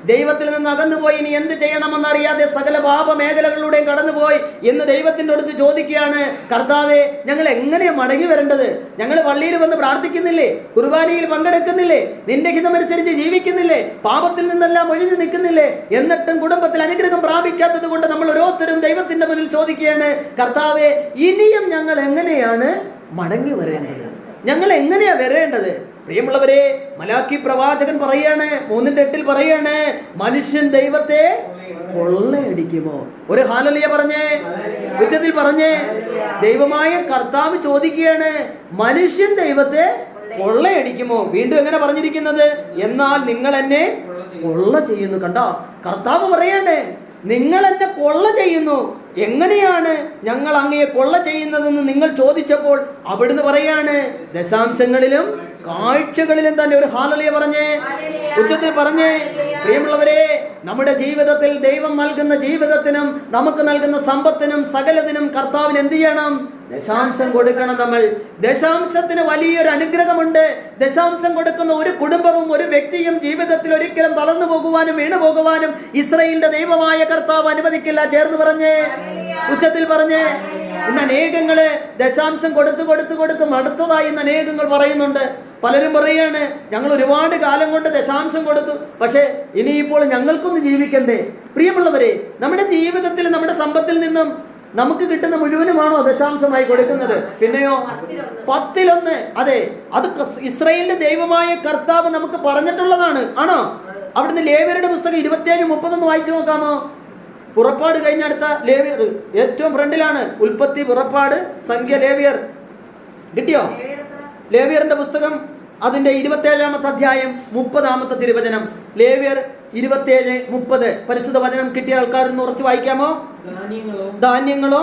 ദൈവത്തിൽ നിന്ന് അകന്നുപോയി ഇനി എന്ത് ചെയ്യണമെന്നറിയാതെ സകല പാപ മേഖലകളിലൂടെയും കടന്നുപോയി എന്ന് ദൈവത്തിൻ്റെ അടുത്ത് ചോദിക്കുകയാണ്, കർത്താവേ, ഞങ്ങൾ എങ്ങനെയാണ് മടങ്ങി വരേണ്ടത്? ഞങ്ങൾ പള്ളിയിൽ വന്ന് പ്രാർത്ഥിക്കുന്നില്ലേ? കുർബാനയിൽ പങ്കെടുക്കുന്നില്ലേ? നിന്റെ ഹിതമനുസരിച്ച് ജീവിക്കുന്നില്ലേ? പാപത്തിൽ നിന്നെല്ലാം ഒഴിഞ്ഞു നിൽക്കുന്നില്ലേ? എന്നിട്ടും കുടുംബത്തിൽ അനുഗ്രഹം പ്രാപിക്കാത്തത് കൊണ്ട് നമ്മൾ ഓരോരുത്തരും ദൈവത്തിന്റെ മുന്നിൽ ചോദിക്കുകയാണ്, കർത്താവേ, ഇനിയും ഞങ്ങൾ എങ്ങനെയാണ് മടങ്ങി വരേണ്ടത്? ഞങ്ങൾ എങ്ങനെയാ വരേണ്ടത്? പ്രിയമുള്ളവരെ, മലാക്കി പ്രവാചകൻ പറയാണ്, 3:8 പറയാണ്, മനുഷ്യൻ ദൈവത്തെ കൊള്ളയടിക്കുമോ? ഒരു ഹല്ലേലൂയ പറഞ്ഞേ, ഉച്ചത്തിൽ പറഞ്ഞേ. ദൈവമായ കർത്താവ് ചോദിക്കുകയാണ്, മനുഷ്യൻ ദൈവത്തെ കൊള്ളയടിക്കുമോ? വീണ്ടും എങ്ങനെ പറഞ്ഞിരിക്കുന്നത്? എന്നാൽ നിങ്ങൾ എന്നെ കൊള്ള ചെയ്യുന്നു. കണ്ടോ, കർത്താവ് പറയാണ്, നിങ്ങൾ എന്നെ കൊള്ള ചെയ്യുന്നു. എങ്ങനെയാണ് ഞങ്ങൾ അങ്ങയെ കൊള്ള ചെയ്യുന്നതെന്ന് നിങ്ങൾ ചോദിച്ചപ്പോൾ അവിടുന്ന് പറയാണ്, ദശാംശങ്ങളിലും കാഴ്ചകളിലും തന്നെ ഒരു ഹല്ലേലൂയ പറഞ്ഞേ, ഉച്ചത്തിൽ പറഞ്ഞേ. പ്രിയമുള്ളവരെ, നമ്മുടെ ജീവിതത്തിൽ ദൈവം നൽകുന്ന ജീവിതത്തിനും നമുക്ക് നൽകുന്ന സമ്പത്തിനും സകലത്തിനും കർത്താവിന് എന്ത് ചെയ്യണം? ദശാംശം കൊടുക്കണം. നമ്മൾ ദശാംശത്തിന് വലിയൊരു അനുഗ്രഹമുണ്ട്. ദശാംശം കൊടുക്കുന്ന ഒരു കുടുംബവും ഒരു വ്യക്തിയും ജീവിതത്തിൽ ഒരിക്കലും തളർന്നു പോകുവാനും വീണു പോകുവാനും ഇസ്രായേലിന്റെ ദൈവമായ കർത്താവ് അനുവദിക്കില്ല. ചേർന്ന് പറഞ്ഞേ, ഉച്ചത്തിൽ പറഞ്ഞേ. ഇന്ന് അനേകങ്ങള് ദശാംശം കൊടുത്ത് മടുത്തതായി ഇന്ന് അനേകങ്ങൾ പറയുന്നുണ്ട്. പലരും പറയാണ്, ഞങ്ങൾ ഒരുപാട് കാലം കൊണ്ട് ദശാംശം കൊടുത്തു, പക്ഷേ ഇനിയിപ്പോൾ ഞങ്ങൾക്കൊന്ന് ജീവിക്കണ്ടേ? പ്രിയമുള്ളവരെ, നമ്മുടെ ജീവിതത്തിൽ നമ്മുടെ സമ്പത്തിൽ നിന്നും നമുക്ക് കിട്ടുന്ന മുഴുവനുമാണോ ദശാംശമായി കൊടുക്കുന്നത്? പിന്നെയോ 10-1. അതെ, അത് ഇസ്രായേലിന്റെ ദൈവമായ കർത്താവ് നമുക്ക് പറഞ്ഞിട്ടുള്ളതാണ്. ആണോ? അവിടുന്ന് ലേവ്യരുടെ പുസ്തകം 27:30 വായിച്ചു നോക്കാമോ? പുറപ്പാട് കഴിഞ്ഞ അടുത്ത ലേവ്യർ ഏറ്റവും ഫ്രണ്ടിലാണ്. ഉൽപ്പത്തി, പുറപ്പാട്, സംഖ്യ, ലേവ്യർ. കിട്ടിയോ? ലേവ്യറിന്റെ പുസ്തകം അതിന്റെ 27-ാമത്തെ അധ്യായം 30-ാമത്തെ തിരുവചനം. ലേവ്യർ 27:30. പരിശുദ്ധ വചനം കിട്ടിയ ആൾക്കാരൊന്ന് ഉറച്ചു വായിക്കാമോ? ധാന്യങ്ങളോ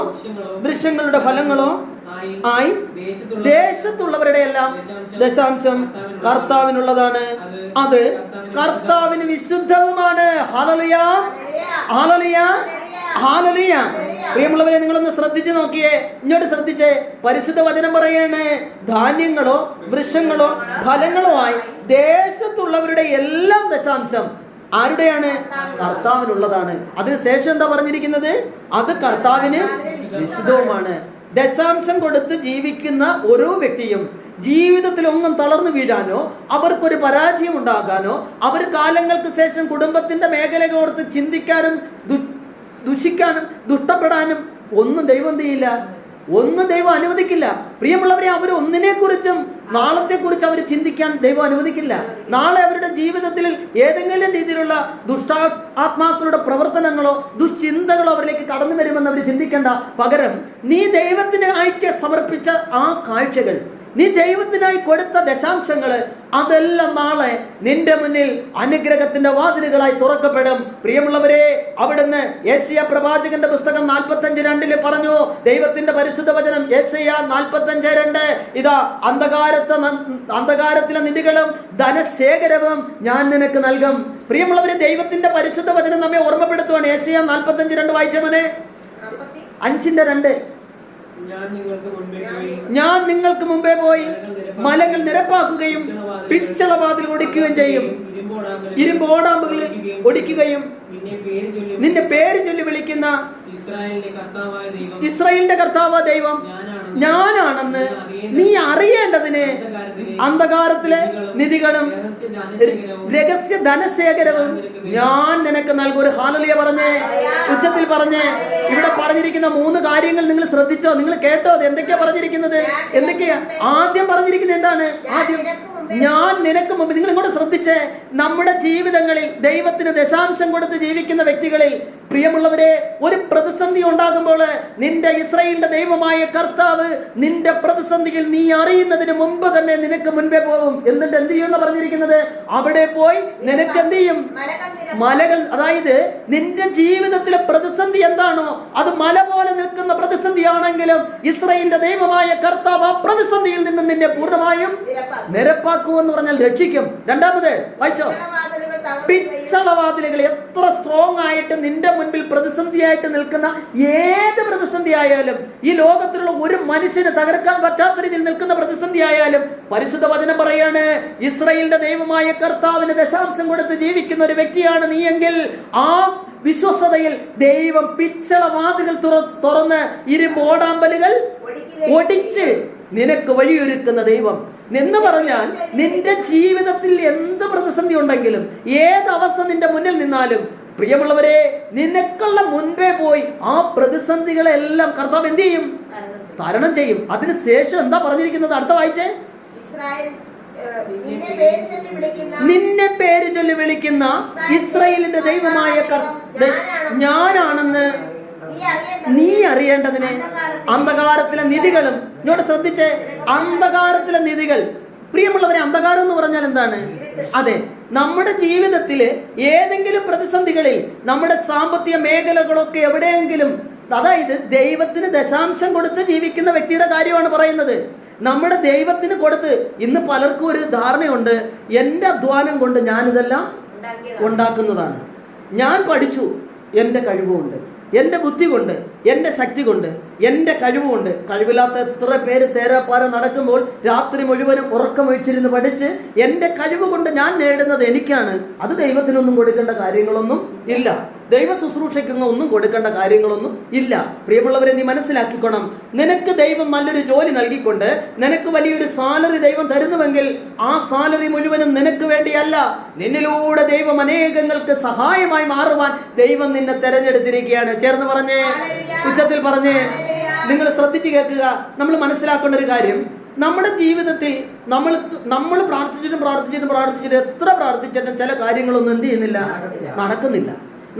വൃക്ഷങ്ങളുടെ ഫലങ്ങളോ ആയി ദേശത്തുള്ളവരുടെ എല്ലാം ദശാംശം കർത്താവിനുള്ളതാണ്. അത് കർത്താവിന് വിശുദ്ധവുമാണ്. Hallelujah, hallelujah, hallelujah. പ്രിയമുള്ളവരെ, നിങ്ങളൊന്ന് ശ്രദ്ധിച്ചു നോക്കിയേ, ഇങ്ങോട്ട് ശ്രദ്ധിച്ചേ. പരിശുദ്ധ വചനം പറയാണ്, ധാന്യങ്ങളോ വൃക്ഷങ്ങളോ ഫലങ്ങളോ ആയി ദേശത്തുള്ളവരുടെ എല്ലാം ദശാംശം ആരുടെയാണ്? കർത്താവിനുള്ളതാണ്. അതിനുശേഷം എന്താ പറഞ്ഞിരിക്കുന്നത്? അത് കർത്താവിന് വിശുദ്ധവുമാണ്. ദശാംശം കൊടുത്ത് ജീവിക്കുന്ന ഓരോ വ്യക്തിയും ജീവിതത്തിൽ ഒന്നും തളർന്നു വീഴാനോ അവർക്കൊരു പരാജയം ഉണ്ടാകാനോ അവർ കാലങ്ങൾക്ക് ശേഷം കുടുംബത്തിന്റെ മേഖലകളോർത്ത് ചിന്തിക്കാനും ദുഷിക്കാനും ദുഷ്ടപ്പെടാനും ഒന്നും ദൈവം ചെയ്യില്ല, ഒന്നും ദൈവം അനുവദിക്കില്ല. പ്രിയമുള്ളവരെ, അവർ ഒന്നിനെ കുറിച്ചും നാളത്തെ കുറിച്ച് അവർ ചിന്തിക്കാൻ ദൈവം അനുവദിക്കില്ല. നാളെ അവരുടെ ജീവിതത്തിൽ ഏതെങ്കിലും രീതിയിലുള്ള ആത്മാക്കളുടെ പ്രവർത്തനങ്ങളോ ദുശ്ചിന്തകളോ അവരിലേക്ക് കടന്നു വരുമെന്ന് അവർ ചിന്തിക്കേണ്ട. പകരം നീ ദൈവത്തിന് ആയിട്ട് സമർപ്പിച്ച ആ കാഴ്ചകൾ, നീ ദൈവത്തിനായി കൊടുത്ത ദശാംശങ്ങള്, അതെല്ലാം നാളെ നിന്റെ മുന്നിൽ അനുഗ്രഹത്തിന്റെ വാതിലുകളായി തുറക്കപ്പെടും. പ്രിയമുള്ളവരെ, അവിടുന്ന് യെശയ്യാ പ്രവാചകന്റെ പുസ്തകം 45:2 പറഞ്ഞു, ദൈവത്തിന്റെ പരിശുദ്ധ വചനം യെശയ്യാ 45:2, ഇതാ അന്ധകാരത്തിലെ നിധികളും ധനശേഖരവും ഞാൻ നിനക്ക് നൽകും. പ്രിയമുള്ളവരെ, ദൈവത്തിന്റെ പരിശുദ്ധ വചനം നമ്മെ ഓർമ്മപ്പെടുത്തുവാണ്. യെശയ്യാ 45:2 വായിച്ചവനെ, 5:2. ഞാൻ നിങ്ങൾക്ക് മുമ്പേ പോയി മലകൾ നിരപ്പാക്കുകയും പിച്ചളവാതിൽ ഒടിക്കുകയും ചെയ്യും, ഇരുമ്പോടാമ്പുകൾ ഒടിക്കുകയും നിന്റെ പേര് ചൊല്ലി വിളിക്കുന്ന ഇസ്രായേലിന്റെ കർത്താവായ ദൈവം ഞാനാണെന്ന് നീ അറിയേണ്ടതിന് അന്ധകാരത്തിലെ നിധികളും രഹസ്യ ധനശേഖരവും ഞാൻ നിനക്ക് നൽകും. ഒരു ഹല്ലേലൂയ പറഞ്ഞേ, ഉച്ചത്തിൽ പറഞ്ഞേ. ഇവിടെ പറഞ്ഞിരിക്കുന്ന 3 കാര്യങ്ങൾ നിങ്ങൾ ശ്രദ്ധിച്ചോ? നിങ്ങൾ കേട്ടോ? അത് എന്തൊക്കെയാ പറഞ്ഞിരിക്കുന്നത്? എന്തൊക്കെയാ ആദ്യം പറഞ്ഞിരിക്കുന്നത്? എന്താണ് ആദ്യം? ഞാൻ നിനക്ക് മുമ്പ്. നിങ്ങൾ ഇങ്ങോട്ട് ശ്രദ്ധിച്ചേ. നമ്മുടെ ജീവിതങ്ങളിൽ ദൈവത്തിന് ദശാംശം കൊടുത്ത് ജീവിക്കുന്ന വ്യക്തികളിൽ, പ്രിയമുള്ളവരെ, ഒരു പ്രതിസന്ധി ഉണ്ടാകുമ്പോൾ നിന്റെ ഇസ്രായേലിന്റെ ദൈവമായ കർത്താവ് നിന്റെ പ്രതിസന്ധിയിൽ നീ അറിയുന്നതിന് മുമ്പ് തന്നെ നിനക്ക് മുൻപേ പോകും. എന്നിട്ട് എന്ത് ചെയ്യുമെന്ന് പറഞ്ഞിരിക്കുന്നത്? അവിടെ പോയി നിനക്ക് എന്ത് ചെയ്യും? മലകൾ, അതായത് നിന്റെ ജീവിതത്തിലെ പ്രതിസന്ധി എന്താണോ അത് മല പോലെ നിൽക്കുന്ന പ്രതിസന്ധിയാണെങ്കിലും ഇസ്രായേലിന്റെ ദൈവമായ കർത്താവ് ആ പ്രതിസന്ധിയിൽ നിന്ന് നിന്നെ പൂർണ്ണമായും നിരപ്പാക്കുമെന്ന് പറഞ്ഞാൽ രക്ഷിക്കും. രണ്ടാമത് വായിച്ചോ, പിച്ചളവാതിലുകൾ. എത്ര സ്ട്രോങ് ആയിട്ട് നിന്റെ മുൻപിൽ പ്രതിസന്ധിയായിട്ട് നിൽക്കുന്ന ഏത് പ്രതിസന്ധി ആയാലും, ഈ ലോകത്തിലുള്ള ഒരു മനുഷ്യന് തകർക്കാൻ പറ്റാത്ത രീതിയിൽ നിൽക്കുന്ന പ്രതിസന്ധി ആയാലും, പരിശുദ്ധ വചനം പറയാണ്, ഇസ്രായേലിന്റെ ദൈവമായ കർത്താവിന് ദശാംശം കൊടുത്ത് ജീവിക്കുന്ന ഒരു വ്യക്തിയാണ് നീയെങ്കിൽ ആ വിശ്വസ്തതയിൽ ദൈവം പിച്ചളവാതിലുകൾ തുറന്ന് ഇരുമ്പോടാമ്പലുകൾ ഒടിച്ച് നിനക്ക് വഴിയൊരുക്കുന്ന ദൈവം എന്ന് പറഞ്ഞാൽ, നിന്റെ ജീവിതത്തിൽ എന്ത് പ്രതിസന്ധി ഉണ്ടെങ്കിലും, ഏത് അവസ്ഥ നിന്റെ മുന്നിൽ നിന്നാലും, പ്രിയമുള്ളവരെ, നിനക്കുള്ള മുൻപേ പോയി ആ പ്രതിസന്ധികളെല്ലാം കർത്താവ് എന്ത് ചെയ്യും? തരണം ചെയ്യും. അതിനുശേഷം എന്താ പറഞ്ഞിരിക്കുന്നത്? അടുത്ത വായിച്ചേ, നിന്നെ പേര് ചൊല്ലി വിളിക്കുന്ന ഇസ്രായേലിന്റെ ദൈവമായ ഞാനാണെന്ന് നീ അറിയേണ്ടതിന് അന്ധകാരത്തിലെ നിധികളും. ഇങ്ങോട്ട് ശ്രദ്ധിച്ചേ, അന്ധകാരത്തിലെ നിധികൾ. പ്രിയമുള്ളവരെ, അന്ധകാരം എന്ന് പറഞ്ഞാൽ എന്താണ്? അതെ, നമ്മുടെ ജീവിതത്തില് ഏതെങ്കിലും പ്രതിസന്ധികളിൽ, നമ്മുടെ സാമ്പത്തിക മേഖലകളൊക്കെ എവിടെയെങ്കിലും, അതായത് ദൈവത്തിന് ദശാംശം കൊടുത്ത് ജീവിക്കുന്ന വ്യക്തിയുടെ കാര്യമാണ് പറയുന്നത്. നമ്മുടെ ദൈവത്തിന് കൊടുത്ത്, ഇന്ന് പലർക്കും ഒരു ധാരണയുണ്ട്, എൻ്റെ അധ്വാനം കൊണ്ട് ഞാനിതെല്ലാം ഉണ്ടാക്കുന്നതാണ്, ഞാൻ പഠിച്ചു, എൻ്റെ കഴിവുകൊണ്ട്, എൻ്റെ ബുദ്ധി കൊണ്ട്, എൻ്റെ ശക്തി കൊണ്ട്, എൻ്റെ കഴിവുകൊണ്ട്. കഴിവില്ലാത്ത എത്ര പേര് തേരാപ്പാര നടക്കുമ്പോൾ രാത്രി മുഴുവനും ഉറക്കമൊഴിച്ചിരുന്ന് പഠിച്ച് എൻ്റെ കഴിവ് കൊണ്ട് ഞാൻ നേടുന്നത് എനിക്കാണ്. അത് ദൈവത്തിനൊന്നും കൊടുക്കേണ്ട കാര്യങ്ങളൊന്നും ഇല്ല, ദൈവ ശുശ്രൂഷയ്ക്കൊന്നും ഒന്നും കൊടുക്കേണ്ട കാര്യങ്ങളൊന്നും ഇല്ല. പ്രിയമുള്ളവരെ, നീ മനസ്സിലാക്കിക്കോണം, നിനക്ക് ദൈവം നല്ലൊരു ജോലി നൽകിക്കൊണ്ട് നിനക്ക് വലിയൊരു സാലറി ദൈവം തരുന്നുവെങ്കിൽ ആ സാലറി മുഴുവനും നിനക്ക് വേണ്ടിയല്ല. നിന്നിലൂടെ ദൈവം അനേകങ്ങൾക്ക് സഹായമായി മാറുവാൻ ദൈവം നിന്നെ തെരഞ്ഞെടുത്തിരിക്കുകയാണ്. ചേർന്ന് പറഞ്ഞേ, ഉച്ചത്തിൽ പറഞ്ഞേ. നിങ്ങൾ ശ്രദ്ധിച്ച് കേൾക്കുക. നമ്മൾ മനസ്സിലാക്കേണ്ട ഒരു കാര്യം, നമ്മുടെ ജീവിതത്തിൽ നമ്മൾ പ്രാർത്ഥിച്ചിട്ട് എത്ര പ്രാർത്ഥിച്ചിട്ടും ചില കാര്യങ്ങളൊന്നും എന്ത് ചെയ്യുന്നില്ല, നടക്കുന്നില്ല.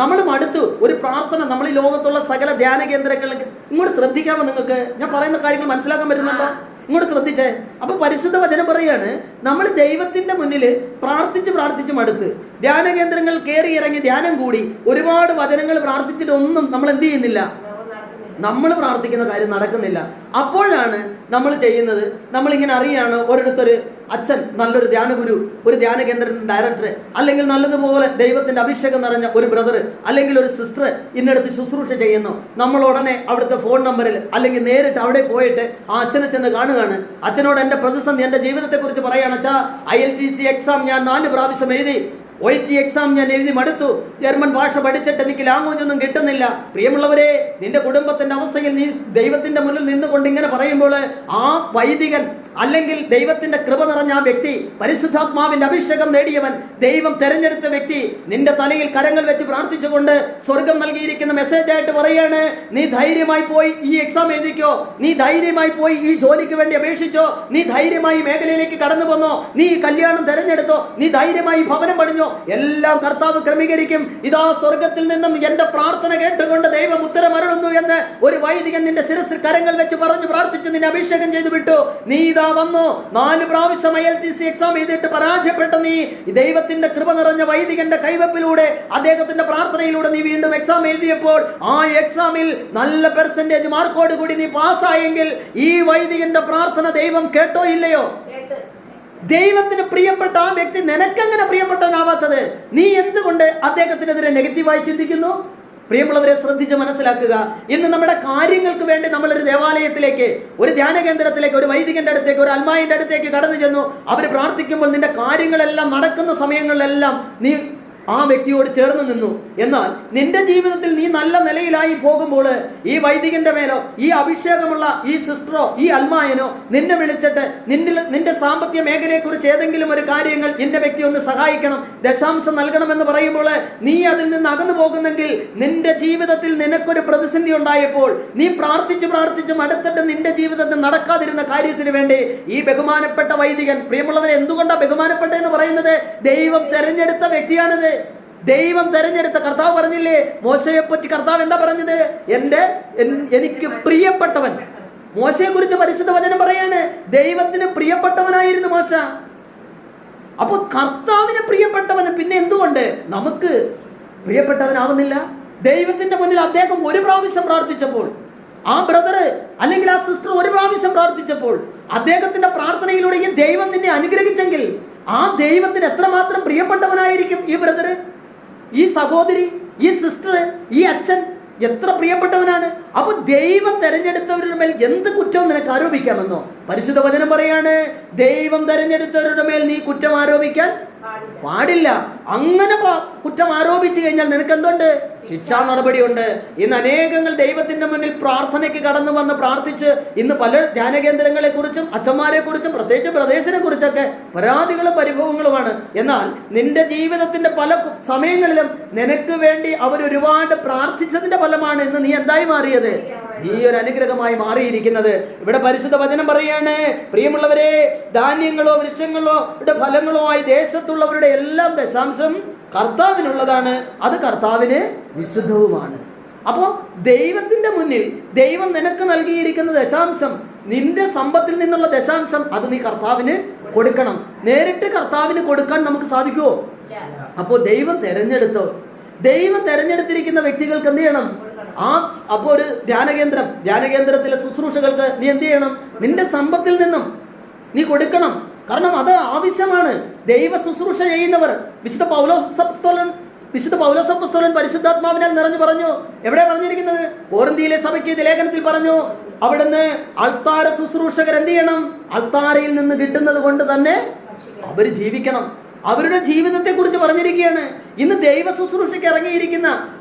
നമ്മൾ മടുത്തു. ഒരു പ്രാർത്ഥന, നമ്മൾ ഈ ലോകത്തുള്ള സകല ധ്യാന കേന്ദ്രങ്ങളിലേക്ക് ഇങ്ങോട്ട് ശ്രദ്ധിക്കാമോ? നിങ്ങൾക്ക് ഞാൻ പറയുന്ന കാര്യങ്ങൾ മനസ്സിലാക്കാൻ പറ്റുന്നുണ്ടോ? ഇങ്ങോട്ട് ശ്രദ്ധിച്ചേ. അപ്പൊ പരിശുദ്ധ വചനം പറയാണ്, നമ്മൾ ദൈവത്തിന്റെ മുന്നിൽ പ്രാർത്ഥിച്ച് മടുത്ത് ധ്യാന കേന്ദ്രങ്ങൾ കയറി ഇറങ്ങി ധ്യാനം കൂടി ഒരുപാട് വചനങ്ങൾ പ്രാർത്ഥിച്ചിട്ടൊന്നും നമ്മൾ എന്ത് ചെയ്യുന്നില്ല, നമ്മൾ പ്രാർത്ഥിക്കുന്ന കാര്യം നടക്കുന്നില്ല. അപ്പോഴാണ് നമ്മൾ ചെയ്യുന്നത്, നമ്മളിങ്ങനെ അറിയാണ്, ഒരിടത്തൊരു അച്ഛൻ, നല്ലൊരു ധ്യാനഗുരു, ഒരു ധ്യാന കേന്ദ്രത്തിന്റെ ഡയറക്ടർ, അല്ലെങ്കിൽ നല്ലതുപോലെ ദൈവത്തിന്റെ അഭിഷേകം നിറഞ്ഞ ഒരു ബ്രദർ അല്ലെങ്കിൽ ഒരു സിസ്റ്റർ ഇന്നടുത്ത് ശുശ്രൂഷ ചെയ്യുന്നു. നമ്മൾ ഉടനെ അവിടുത്തെ ഫോൺ നമ്പറിൽ അല്ലെങ്കിൽ നേരിട്ട് അവിടെ പോയിട്ട് ആ അച്ഛനെ ചെന്ന് കാണുകയാണ്. അച്ഛനോട് എൻ്റെ പ്രതിസന്ധി, എൻ്റെ ജീവിതത്തെക്കുറിച്ച് പറയുകയാണ്. അച്ഛാ, ILTC എക്സാം ഞാൻ 4 പ്രാവശ്യം എഴുതി, OIT എക്സാം ഞാൻ എഴുതി മടുത്തു. ജർമ്മൻ ഭാഷ പഠിച്ചിട്ട് എനിക്ക് ലാംഗ്വേജ് ഒന്നും കിട്ടുന്നില്ല. പ്രിയമുള്ളവരെ, നിന്റെ കുടുംബത്തിന്റെ അവസ്ഥയിൽ നീ ദൈവത്തിന്റെ മുന്നിൽ നിന്നുകൊണ്ട് ഇങ്ങനെ പറയുമ്പോൾ ആ വൈദികൻ അല്ലെങ്കിൽ ദൈവത്തിന്റെ കൃപ നിറഞ്ഞ ആ വ്യക്തി, പരിശുദ്ധാത്മാവിന്റെ അഭിഷേകം നേടിയവൻ, ദൈവം തെരഞ്ഞെടുത്ത വ്യക്തി നിന്റെ തലയിൽ കരങ്ങൾ വെച്ച് പ്രാർത്ഥിച്ചുകൊണ്ട് സ്വർഗം നൽകിയിരിക്കുന്ന മെസ്സേജ് ആയിട്ട് പറയാണ്, നീ ധൈര്യമായി പോയി ഈ എക്സാം എഴുതിക്കോ, നീ ധൈര്യമായി പോയി ഈ ജോലിക്ക് വേണ്ടി അപേക്ഷിച്ചോ, നീ ധൈര്യമായി മേഖലയിലേക്ക് കടന്നു വന്നോ, നീ ഈ കല്യാണം തെരഞ്ഞെടുത്തോ, നീ ധൈര്യമായി ഭവനം പണിഞ്ഞോ, എല്ലാം കർത്താവ് ക്രമീകരിക്കും. ഇതാ സ്വർഗത്തിൽ നിന്നും എന്റെ പ്രാർത്ഥന കേട്ടുകൊണ്ട് ദൈവം ഉത്തരമരുളുന്നു എന്ന് ഒരു വൈദികൻ നിന്റെ ശിരസിൽ കരങ്ങൾ വെച്ച് പറഞ്ഞു പ്രാർത്ഥിച്ച് നിന്നെ അഭിഷേകം ചെയ്തു വിട്ടു. നീ ഇതാ വന്നു 4 പ്രാവശ്യം ILTC എക്സാം എഴുതിയിട്ട് പരാജയപ്പെട്ട നീ ദൈവത്തിന്റെ കൃപ നിറഞ്ഞ വൈദികന്റെ കൈവപ്പിലൂടെ അദ്ദേഹത്തിന്റെ പ്രാർത്ഥനയിലൂടെ നീ വീണ്ടും എക്സാം എഴുതിയപ്പോൾ ആ എക്സാമിൽ നല്ല പെർസെന്റേജ് മാർക്കോട് കൂടി നീ പാസ്സായെങ്കിൽ ഈ വൈദികന്റെ പ്രാർത്ഥന ദൈവം കേട്ടോ ഇല്ലയോ? ദൈവത്തിന് പ്രിയപ്പെട്ട ആ വ്യക്തി നിനക്കെങ്ങനെ പ്രിയപ്പെട്ടവനാവാത്തത്? നീ എന്തുകൊണ്ട് അദ്ദേഹത്തിനെതിരെ നെഗറ്റീവായി ചിന്തിക്കുന്നു? പ്രിയമുള്ളവരെ, ശ്രദ്ധിച്ച് മനസ്സിലാക്കുക. ഇന്ന് നമ്മുടെ കാര്യങ്ങൾക്ക് വേണ്ടി നമ്മളൊരു ദേവാലയത്തിലേക്ക്, ഒരു ധ്യാന കേന്ദ്രത്തിലേക്ക്, ഒരു വൈദികന്റെ അടുത്തേക്ക്, ഒരു അൽമായിന്റെ അടുത്തേക്ക് കടന്നു ചെന്നു. അവർ പ്രാർത്ഥിക്കുമ്പോൾ നിന്റെ കാര്യങ്ങളെല്ലാം നടക്കുന്ന സമയങ്ങളിലെല്ലാം നീ ആ വ്യക്തിയോട് ചേർന്ന് നിന്നു. എന്നാൽ നിന്റെ ജീവിതത്തിൽ നീ നല്ല നിലയിലായി പോകുമ്പോൾ ഈ വൈദികന്റെ മേലോ, ഈ അഭിഷേകമുള്ള ഈ സിസ്റ്ററോ, ഈ അൽമായനോ നിന്നെ വിളിച്ചിട്ട് നിന്റെ സാമ്പത്തിക മേഖലയെക്കുറിച്ച് ഏതെങ്കിലും ഒരു കാര്യങ്ങൾ ഇന്ന വ്യക്തി ഒന്ന് സഹായിക്കണം, ദശാംശം നൽകണമെന്ന് പറയുമ്പോൾ നീ അതിൽ നിന്ന് അകന്നു പോകുന്നെങ്കിൽ നിന്റെ ജീവിതത്തിൽ നിനക്കൊരു പ്രതിസന്ധി ഉണ്ടായപ്പോൾ നീ പ്രാർത്ഥിച്ച് മടുത്തിട്ട് നിന്റെ ജീവിതത്തിൽ നടക്കാതിരുന്ന കാര്യത്തിന് വേണ്ടി ഈ ബഹുമാനപ്പെട്ട വൈദികൻ, പ്രിയമുള്ളവരെ, എന്തുകൊണ്ടാണ് ബഹുമാനപ്പെട്ടതെന്ന് പറയുന്നത്? ദൈവം തെരഞ്ഞെടുത്ത വ്യക്തിയാണിത്. ദൈവം തെരഞ്ഞെടുത്ത, കർത്താവ് പറഞ്ഞില്ലേ മോശയെ പറ്റി? കർത്താവ് എന്താ പറഞ്ഞത്? എനിക്ക് പ്രിയപ്പെട്ടവൻ. മോശയെ കുറിച്ച് പരിശുദ്ധ വചനം പറയാണ്, ദൈവത്തിന് പ്രിയപ്പെട്ടവനായിരുന്നു മോശ. അപ്പൊ കർത്താവിന് പ്രിയപ്പെട്ടവന് പിന്നെ എന്തുകൊണ്ട് നമുക്ക് പ്രിയപ്പെട്ടവനാവുന്നില്ല? ദൈവത്തിന്റെ മുന്നിൽ അദ്ദേഹം ഒരു പ്രാവശ്യം പ്രാർത്ഥിച്ചപ്പോൾ, ആ ബ്രദർ അല്ലെങ്കിൽ ആ സിസ്റ്റർ ഒരു പ്രാവശ്യം പ്രാർത്ഥിച്ചപ്പോൾ അദ്ദേഹത്തിന്റെ പ്രാർത്ഥനയിലൂടെ ഈ ദൈവം നിന്നെ അനുഗ്രഹിച്ചെങ്കിൽ ആ ദൈവത്തിന് എത്രമാത്രം പ്രിയപ്പെട്ടവനായിരിക്കും ഈ ബ്രദർ, ഈ സഹോദരി, ഈ സിസ്റ്റർ, ഈ അച്ഛൻ എത്ര പ്രിയപ്പെട്ടവനാണ്. അപ്പൊ ദൈവം തെരഞ്ഞെടുത്തവരുടെ മേൽ എന്ത് കുറ്റവും നിനക്ക് ആരോപിക്കാമെന്നോ? പരിശുദ്ധ വചനം പറയാണ്, ദൈവം തെരഞ്ഞെടുത്തവരുടെ മേൽ നീ കുറ്റം ആരോപിക്കാൻ പാടില്ല. അങ്ങനെ കുറ്റം ആരോപിച്ചു കഴിഞ്ഞാൽ നിനക്ക് എന്തുണ്ട്? ശിക്ഷാ നടപടിയുണ്ട്. ഇന്ന് അനേകങ്ങൾ ദൈവത്തിന്റെ മുന്നിൽ പ്രാർത്ഥനയ്ക്ക് കടന്നു വന്ന് പ്രാർത്ഥിച്ച് ഇന്ന് പല ധ്യാന കേന്ദ്രങ്ങളെ കുറിച്ചും അച്ഛന്മാരെ കുറിച്ചും പ്രത്യേകിച്ച് പ്രദേശത്തിനെ കുറിച്ചൊക്കെ പരാതികളും പരിഭവങ്ങളുമാണ്. എന്നാൽ നിന്റെ ജീവിതത്തിന്റെ പല സമയങ്ങളിലും നിനക്ക് വേണ്ടി അവർ ഒരുപാട് പ്രാർത്ഥിച്ചതിന്റെ ഫലമാണ് ഇന്ന് നീ എന്തായി മാറിയത്? നീ ഒരു അനുഗ്രഹമായി മാറിയിരിക്കുന്നത്. ഇവിടെ പരിശുദ്ധ വചനം പറയാണ്, പ്രിയമുള്ളവരെ, ധാന്യങ്ങളോ വൃക്ഷങ്ങളോ ഫലങ്ങളോ ആയി ദേശത്തുള്ളവരുടെ എല്ലാം ദശാംശം കർത്താവിനുള്ളതാണ്, അത് കർത്താവിന് വിശുദ്ധവുമാണ്. അപ്പോൾ ദൈവത്തിന്റെ മുന്നിൽ ദൈവം നിനക്ക് നൽകിയിരിക്കുന്ന ദശാംശം, നിന്റെ സമ്പത്തിൽ നിന്നുള്ള ദശാംശം, അത് നീ കർത്താവിന് കൊടുക്കണം. നേരിട്ട് കർത്താവിന് കൊടുക്കാൻ നമുക്ക് സാധിക്കുമോ? അപ്പോൾ ദൈവം തെരഞ്ഞെടുത്തിരിക്കുന്ന വ്യക്തികൾക്ക് എന്ത് ചെയ്യണം? അപ്പോൾ ഒരു ധ്യാനകേന്ദ്രത്തിലെ ശുശ്രൂഷകൾക്ക് നീ എന്ത് ചെയ്യണം? നിന്റെ സമ്പത്തിൽ നിന്നും നീ കൊടുക്കണം. കാരണം അത് ആവശ്യമാണ്. ദൈവ ശുശ്രൂഷ ചെയ്യുന്നവർ, വിശുദ്ധ പൗലോസ് അപ്പോസ്തലൻ പരിശുദ്ധാത്മാവിനാൽ നിറഞ്ഞു പറഞ്ഞു. എവിടെ പറഞ്ഞിരിക്കുന്നത്? കോരിന്തിയിലെ സഭയ്ക്ക് ഇത് ലേഖനത്തിൽ പറഞ്ഞു. അവിടുന്ന് അൾത്താര ശുശ്രൂഷകർ എന്ത് ചെയ്യണം? അൾത്താരയിൽ നിന്ന് കിട്ടുന്നത് കൊണ്ട് തന്നെ അവർ ജീവിക്കണം. അവരുടെ ജീവിതത്തെ കുറിച്ച് പറഞ്ഞിരിക്കുകയാണ്. ഇന്ന് ദൈവ ശുശ്രൂഷയ്ക്ക് ഇറങ്ങിയിരിക്കുന്ന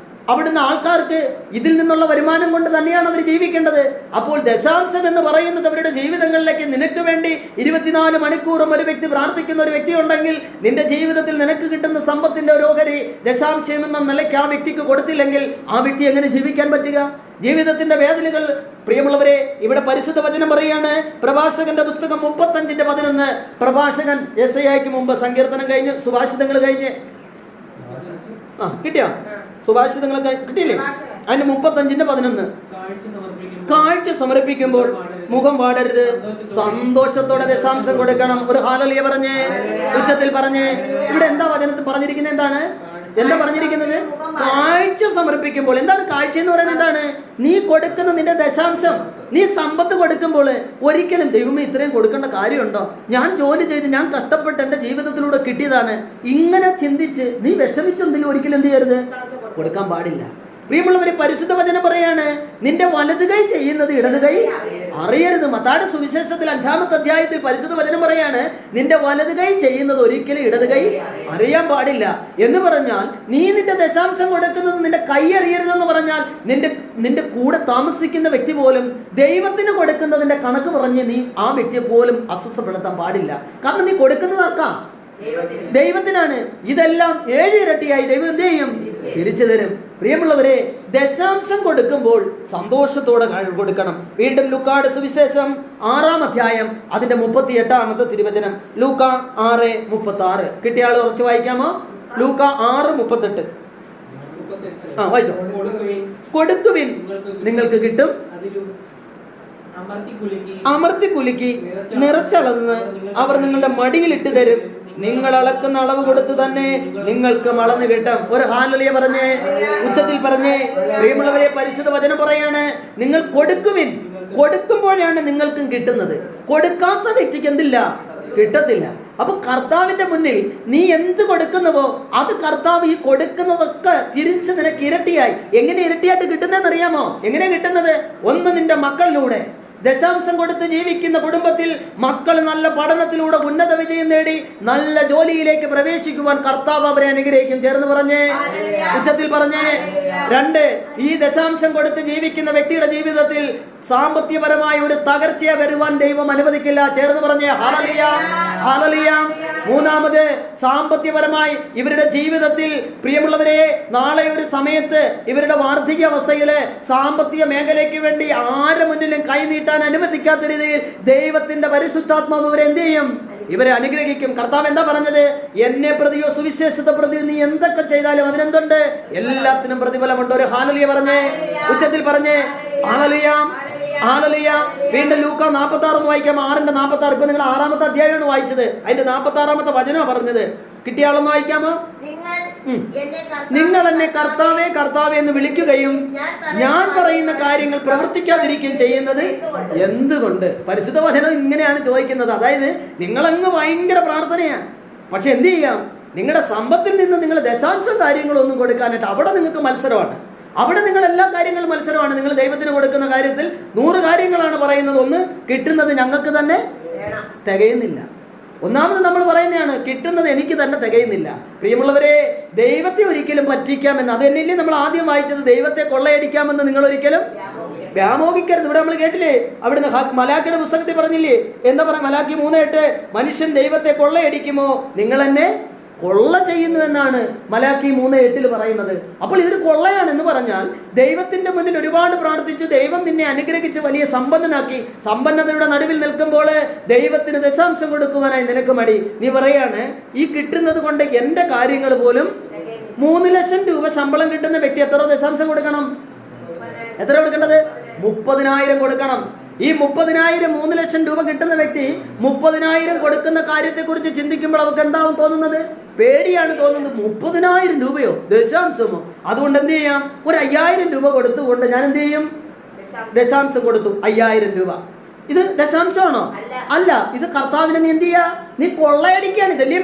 അവിടുന്ന് ആൾക്കാർക്ക് ഇതിൽ നിന്നുള്ള വരുമാനം കൊണ്ട് തന്നെയാണ് അവർ ജീവിക്കേണ്ടത്. അപ്പോൾ ദശാംശം എന്ന് പറയുന്നത് അവരുടെ ജീവിതങ്ങളിലേക്ക് നിനക്ക് വേണ്ടി 24 മണിക്കൂറും ഒരു വ്യക്തി പ്രാർത്ഥിക്കുന്ന ഒരു വ്യക്തി ഉണ്ടെങ്കിൽ നിന്റെ ജീവിതത്തിൽ നിനക്ക് കിട്ടുന്ന സമ്പത്തിന്റെ ഒരു ഓഹരി ദശാംശം എന്ന നിലയ്ക്ക് ആ വ്യക്തിക്ക് കൊടുത്തില്ലെങ്കിൽ ആ വ്യക്തി എങ്ങനെ ജീവിക്കാൻ പറ്റുക? ജീവിതത്തിന്റെ വേദനകൾ, പ്രിയമുള്ളവരെ, ഇവിടെ പരിശുദ്ധ വചനം പറയാണ്. പ്രഭാഷകന്റെ പുസ്തകം 35:11. പ്രഭാഷകൻ യെശയ്യായ്ക്ക് മുമ്പ് സങ്കീർത്തനം കഴിഞ്ഞ് സുഭാഷിതങ്ങൾ കഴിഞ്ഞ് കിട്ടിയോ? സുഭാഷിതങ്ങളൊക്കെ കിട്ടിയില്ലേ? അതിന് 35:11. കാഴ്ച സമർപ്പിക്കുമ്പോൾ മുഖം വാടരുത്, സന്തോഷത്തോടെ ദശാംശം കൊടുക്കണം. ഒരു ഹല്ലേലൂയ പറഞ്ഞേ, ഉച്ചത്തിൽ പറഞ്ഞേ. ഇവിടെ എന്താ വചനത്തിൽ പറഞ്ഞിരിക്കുന്നത്? എന്താ പറഞ്ഞിരിക്കുന്നത്? കാഴ്ച സമർപ്പിക്കുമ്പോൾ. എന്താണ് കാഴ്ച എന്ന് പറയുന്നത്? എന്താണ്? നീ കൊടുക്കുന്ന നിന്റെ ദശാംശം, നീ സമ്പത്ത് കൊടുക്കുമ്പോൾ ഒരിക്കലും ദൈവമേ ഇത്രയും കൊടുക്കേണ്ട കാര്യമുണ്ടോ? ഞാൻ ജോലി ചെയ്ത് ഞാൻ കഷ്ടപ്പെട്ട് എൻ്റെ ജീവിതത്തിലൂടെ കിട്ടിയതാണ്, ഇങ്ങനെ ചിന്തിച്ച് നീ വിഷമിച്ചെന്തെങ്കിലും ഒരിക്കലും എന്ത് ചെയ്യരുത്? കൊടുക്കാൻ പാടില്ല. പ്രിയമുള്ളവരെ, പരിശുദ്ധ വചനം പറയാണ്, നിന്റെ വലത് കൈ ചെയ്യുന്നത് ഇടത് കൈ അറിയരുത്. മത്തായിയുടെ സുവിശേഷത്തിൽ 5-ാമത്തെ അധ്യായത്തിൽ പരിശുദ്ധ വചനം പറയാണ്, നിന്റെ വലത് കൈ ചെയ്യുന്നത് ഒരിക്കലും ഇടത് കൈ അറിയാൻ പാടില്ല എന്ന് പറഞ്ഞാൽ, നീ നിന്റെ ദശാംശം കൊടുക്കുന്നത് നിന്റെ കൈ അറിയരുതെന്ന് പറഞ്ഞാൽ നിന്റെ കൂടെ താമസിക്കുന്ന വ്യക്തി പോലും ദൈവത്തിന് കൊടുക്കുന്നതിന്റെ കണക്ക് പറഞ്ഞ് നീ ആ വ്യക്തിയെ പോലും അസ്വസ്ഥപ്പെടുത്താൻ പാടില്ല. കാരണം നീ കൊടുക്കുന്നത് ആർക്കാ? ദൈവത്തിനാണ്. ഇതെല്ലാം 7 ഇരട്ടിയായി ദൈവം എന്ത് ചെയ്യും? തിരിച്ചു തരും. പ്രിയമുള്ളവരെ, ദശാംശം കൊടുക്കുമ്പോൾ സന്തോഷത്തോടെ കൊടുക്കണം. വീണ്ടും ലൂക്കായുടെ സുവിശേഷം 6-ാം അധ്യായം അതിന്റെ 38-ാമത്തെ തിരുവചനം. ലൂക്ക 6:36. കിട്ടിയ ആൾ ഉറച്ചു വായിക്കാമോ? ലൂക്ക 6:38. വായിച്ചോ. കൊടുക്കുവിൻ, നിങ്ങൾക്ക് കിട്ടും. അമർത്തി കുലുക്കി നിറച്ചളന്ന് അവർ നിങ്ങളുടെ മടിയിൽ ഇട്ട് തരും. നിങ്ങൾ അളക്കുന്ന അളവ് കൊടുത്തു തന്നെ നിങ്ങൾക്ക് അളന്ന് കിട്ടും. ഒരു ഹല്ലേലൂയ പറഞ്ഞേ, ഉച്ചത്തിൽ പറഞ്ഞേ. പ്രിയമുള്ളവരെ, പരിശുദ്ധ വചനം പറയാണ്, നിങ്ങൾ കൊടുക്കുവിൻ. കൊടുക്കുമ്പോഴാണ് നിങ്ങൾക്കും കിട്ടുന്നത്. കൊടുക്കാത്ത വ്യക്തിക്ക് എന്തില്ല? കിട്ടത്തില്ല. അപ്പൊ കർത്താവിന്റെ മുന്നിൽ നീ എന്ത് കൊടുക്കുന്നുവോ അത് കർത്താവ് ഈ കൊടുക്കുന്നതൊക്കെ തിരിച്ച് നിനക്ക് ഇരട്ടിയായി. എങ്ങനെ ഇരട്ടിയായിട്ട് കിട്ടുന്നതെന്ന് അറിയാമോ? എങ്ങനെ കിട്ടുന്നത്? ഒന്ന്, നിന്റെ മക്കളിലൂടെ. ദശാംശം കൊടുത്ത് ജീവിക്കുന്ന കുടുംബത്തിൽ മക്കൾ നല്ല പഠനത്തിലൂടെ ഉന്നത വിജയം നേടി നല്ല ജോലിയിലേക്ക് പ്രവേശിക്കുവാൻ കർത്താവ് അവരെ അനുഗ്രഹിക്കും. ചേർന്ന് പറഞ്ഞേ, ഉച്ചത്തിൽ പറഞ്ഞേ. 2, ഈ ദശാംശം കൊടുത്ത് ജീവിക്കുന്ന വ്യക്തിയുടെ ജീവിതത്തിൽ സാമ്പത്തികപരമായ ഒരു തകർച്ചയെ വരുവാൻ ദൈവം അനുവദിക്കില്ല. ചേർന്ന് പറഞ്ഞേ, ഹല്ലേലൂയ, ഹല്ലേലൂയ. 3, സാമ്പത്തികപരമായി ഇവരുടെ ജീവിതത്തിൽ, പ്രിയമുള്ളവരെ, നാളെ ഒരു സമയത്ത് ഇവരുടെ വാർദ്ധക്യാവസ്ഥയില് സാമ്പത്തിക മേഖലയ്ക്ക് വേണ്ടി ആരുടെ മുന്നിലും കൈനീട്ടാൻ അനുവദിക്കാത്ത രീതിയിൽ ദൈവത്തിന്റെ പരിശുദ്ധാത്മാവ് ഇവരെ എന്ത് ചെയ്യും? ഇവരെ അനുഗ്രഹിക്കും. കർത്താവ് എന്താ പറഞ്ഞത്? എന്നെ പ്രതിയോ സുവിശേഷത്തെ പ്രതി നീ എന്തൊക്കെ ചെയ്താലും അതിനെന്തുണ്ട്? എല്ലാത്തിനും പ്രതിഫലമുണ്ട്. ഒരു ഹല്ലേലൂയ പറഞ്ഞേ, ഉച്ചത്തിൽ പറഞ്ഞേ, ഹല്ലേലൂയ, ഹല്ലേലൂയ. വീണ്ടും ലൂക്ക 46 വായിക്കാം. 6:46. ഇപ്പൊ നിങ്ങൾ 6-ാമത്തെ അധ്യായമാണ് വായിച്ചത്. അതിന്റെ 46-ാമത്തെ വചനമാണ് പറഞ്ഞത്. കിട്ടിയ ആളൊന്ന് വായിക്കാമോ? നിങ്ങൾ എന്നെ കർത്താവേ കർത്താവേ എന്ന് വിളിക്കുകയും ഞാൻ പറയുന്ന കാര്യങ്ങൾ പ്രവർത്തിക്കാതിരിക്കുകയും ചെയ്യുന്നത് എന്തുകൊണ്ട്? പരിശുദ്ധ വചനം ഇങ്ങനെയാണ് ചോദിക്കുന്നത്. അതായത് നിങ്ങളങ്ങ് ഭയങ്കര പ്രാർത്ഥനയാണ്, പക്ഷെ എന്ത് ചെയ്യാം? നിങ്ങളുടെ സമ്പത്തിൽ നിന്ന് നിങ്ങൾ ദശാംശം കാര്യങ്ങളൊന്നും കൊടുക്കാനായിട്ട് അവിടെ നിങ്ങൾക്ക് മത്സരമാണ്. അവിടെ നിങ്ങൾ എല്ലാ കാര്യങ്ങളും മത്സരമാണ്. നിങ്ങൾ ദൈവത്തിന് കൊടുക്കുന്ന കാര്യത്തിൽ 100 കാര്യങ്ങളാണ് പറയുന്നത്. ഒന്ന്, കിട്ടുന്നത് ഞങ്ങൾക്ക് തന്നെ തികയുന്നില്ല. ഒന്നാമത് നമ്മൾ പറയുന്നതാണ്, കിട്ടുന്നത് എനിക്ക് തന്നെ തികയുന്നില്ല. പ്രിയമുള്ളവരെ, ദൈവത്തെ ഒരിക്കലും പറ്റിക്കാമെന്ന്, അത് തന്നെയല്ലേ നമ്മൾ ആദ്യം വായിച്ചത്? ദൈവത്തെ കൊള്ളയടിക്കാമെന്ന് നിങ്ങൾ ഒരിക്കലും വ്യാമോഹിക്കരുത്. ഇവിടെ നമ്മൾ കേട്ടില്ലേ? അവിടുന്ന് മലാക്കിയുടെ പുസ്തകത്തിൽ പറഞ്ഞില്ലേ? എന്താ പറയാ? മലാക്കി 3:8, മനുഷ്യൻ ദൈവത്തെ കൊള്ളയടിക്കുമോ നിങ്ങൾ എന്നെ കൊള്ള ചെയ്യുന്നു എന്നാണ് മലാക്കി 3:8 പറയുന്നത്. അപ്പോൾ ഇതൊരു കൊള്ളയാണ് എന്ന് പറഞ്ഞാൽ ദൈവത്തിന്റെ മുന്നിൽ ഒരുപാട് പ്രാർത്ഥിച്ചു, ദൈവം നിന്നെ അനുഗ്രഹിച്ച് വലിയ സമ്പന്നനാക്കി. സമ്പന്നതയുടെ നടുവിൽ നിൽക്കുമ്പോൾ ദൈവത്തിന് ദശാംശം കൊടുക്കുവാനായി നിനക്ക് മടി. നീ പറയാണ്, ഈ കിട്ടുന്നത് കൊണ്ട് എന്റെ കാര്യങ്ങൾ പോലും 3 ലക്ഷം രൂപ ശമ്പളം കിട്ടുന്ന വ്യക്തി എത്ര ദശാംശം കൊടുക്കണം? എത്ര കൊടുക്കേണ്ടത്? 30,000 കൊടുക്കണം. ഈ 30,000 3 ലക്ഷം രൂപ കിട്ടുന്ന വ്യക്തി 30,000 കൊടുക്കുന്ന കാര്യത്തെക്കുറിച്ച് ചിന്തിക്കുമ്പോൾ അവർക്ക് എന്താവും തോന്നുന്നത്? പേടിയാണ് തോന്നുന്നത്. 30,000 രൂപയോ ദശാംശമോ? അതുകൊണ്ട് എന്ത് ചെയ്യാം? ഒരു 5,000 രൂപ കൊടുത്തുകൊണ്ട് ഞാൻ എന്ത് ചെയ്യും? ദശാംശം കൊടുത്തു. 5,000 രൂപ. ഇത് ദശാംശമാണോ? അല്ല. ഇത് കർത്താവിനെ നീ എന്ത് ചെയ്യാ? നീ കൊള്ളയടിക്കുകയാണ്. ഇതല്ലേ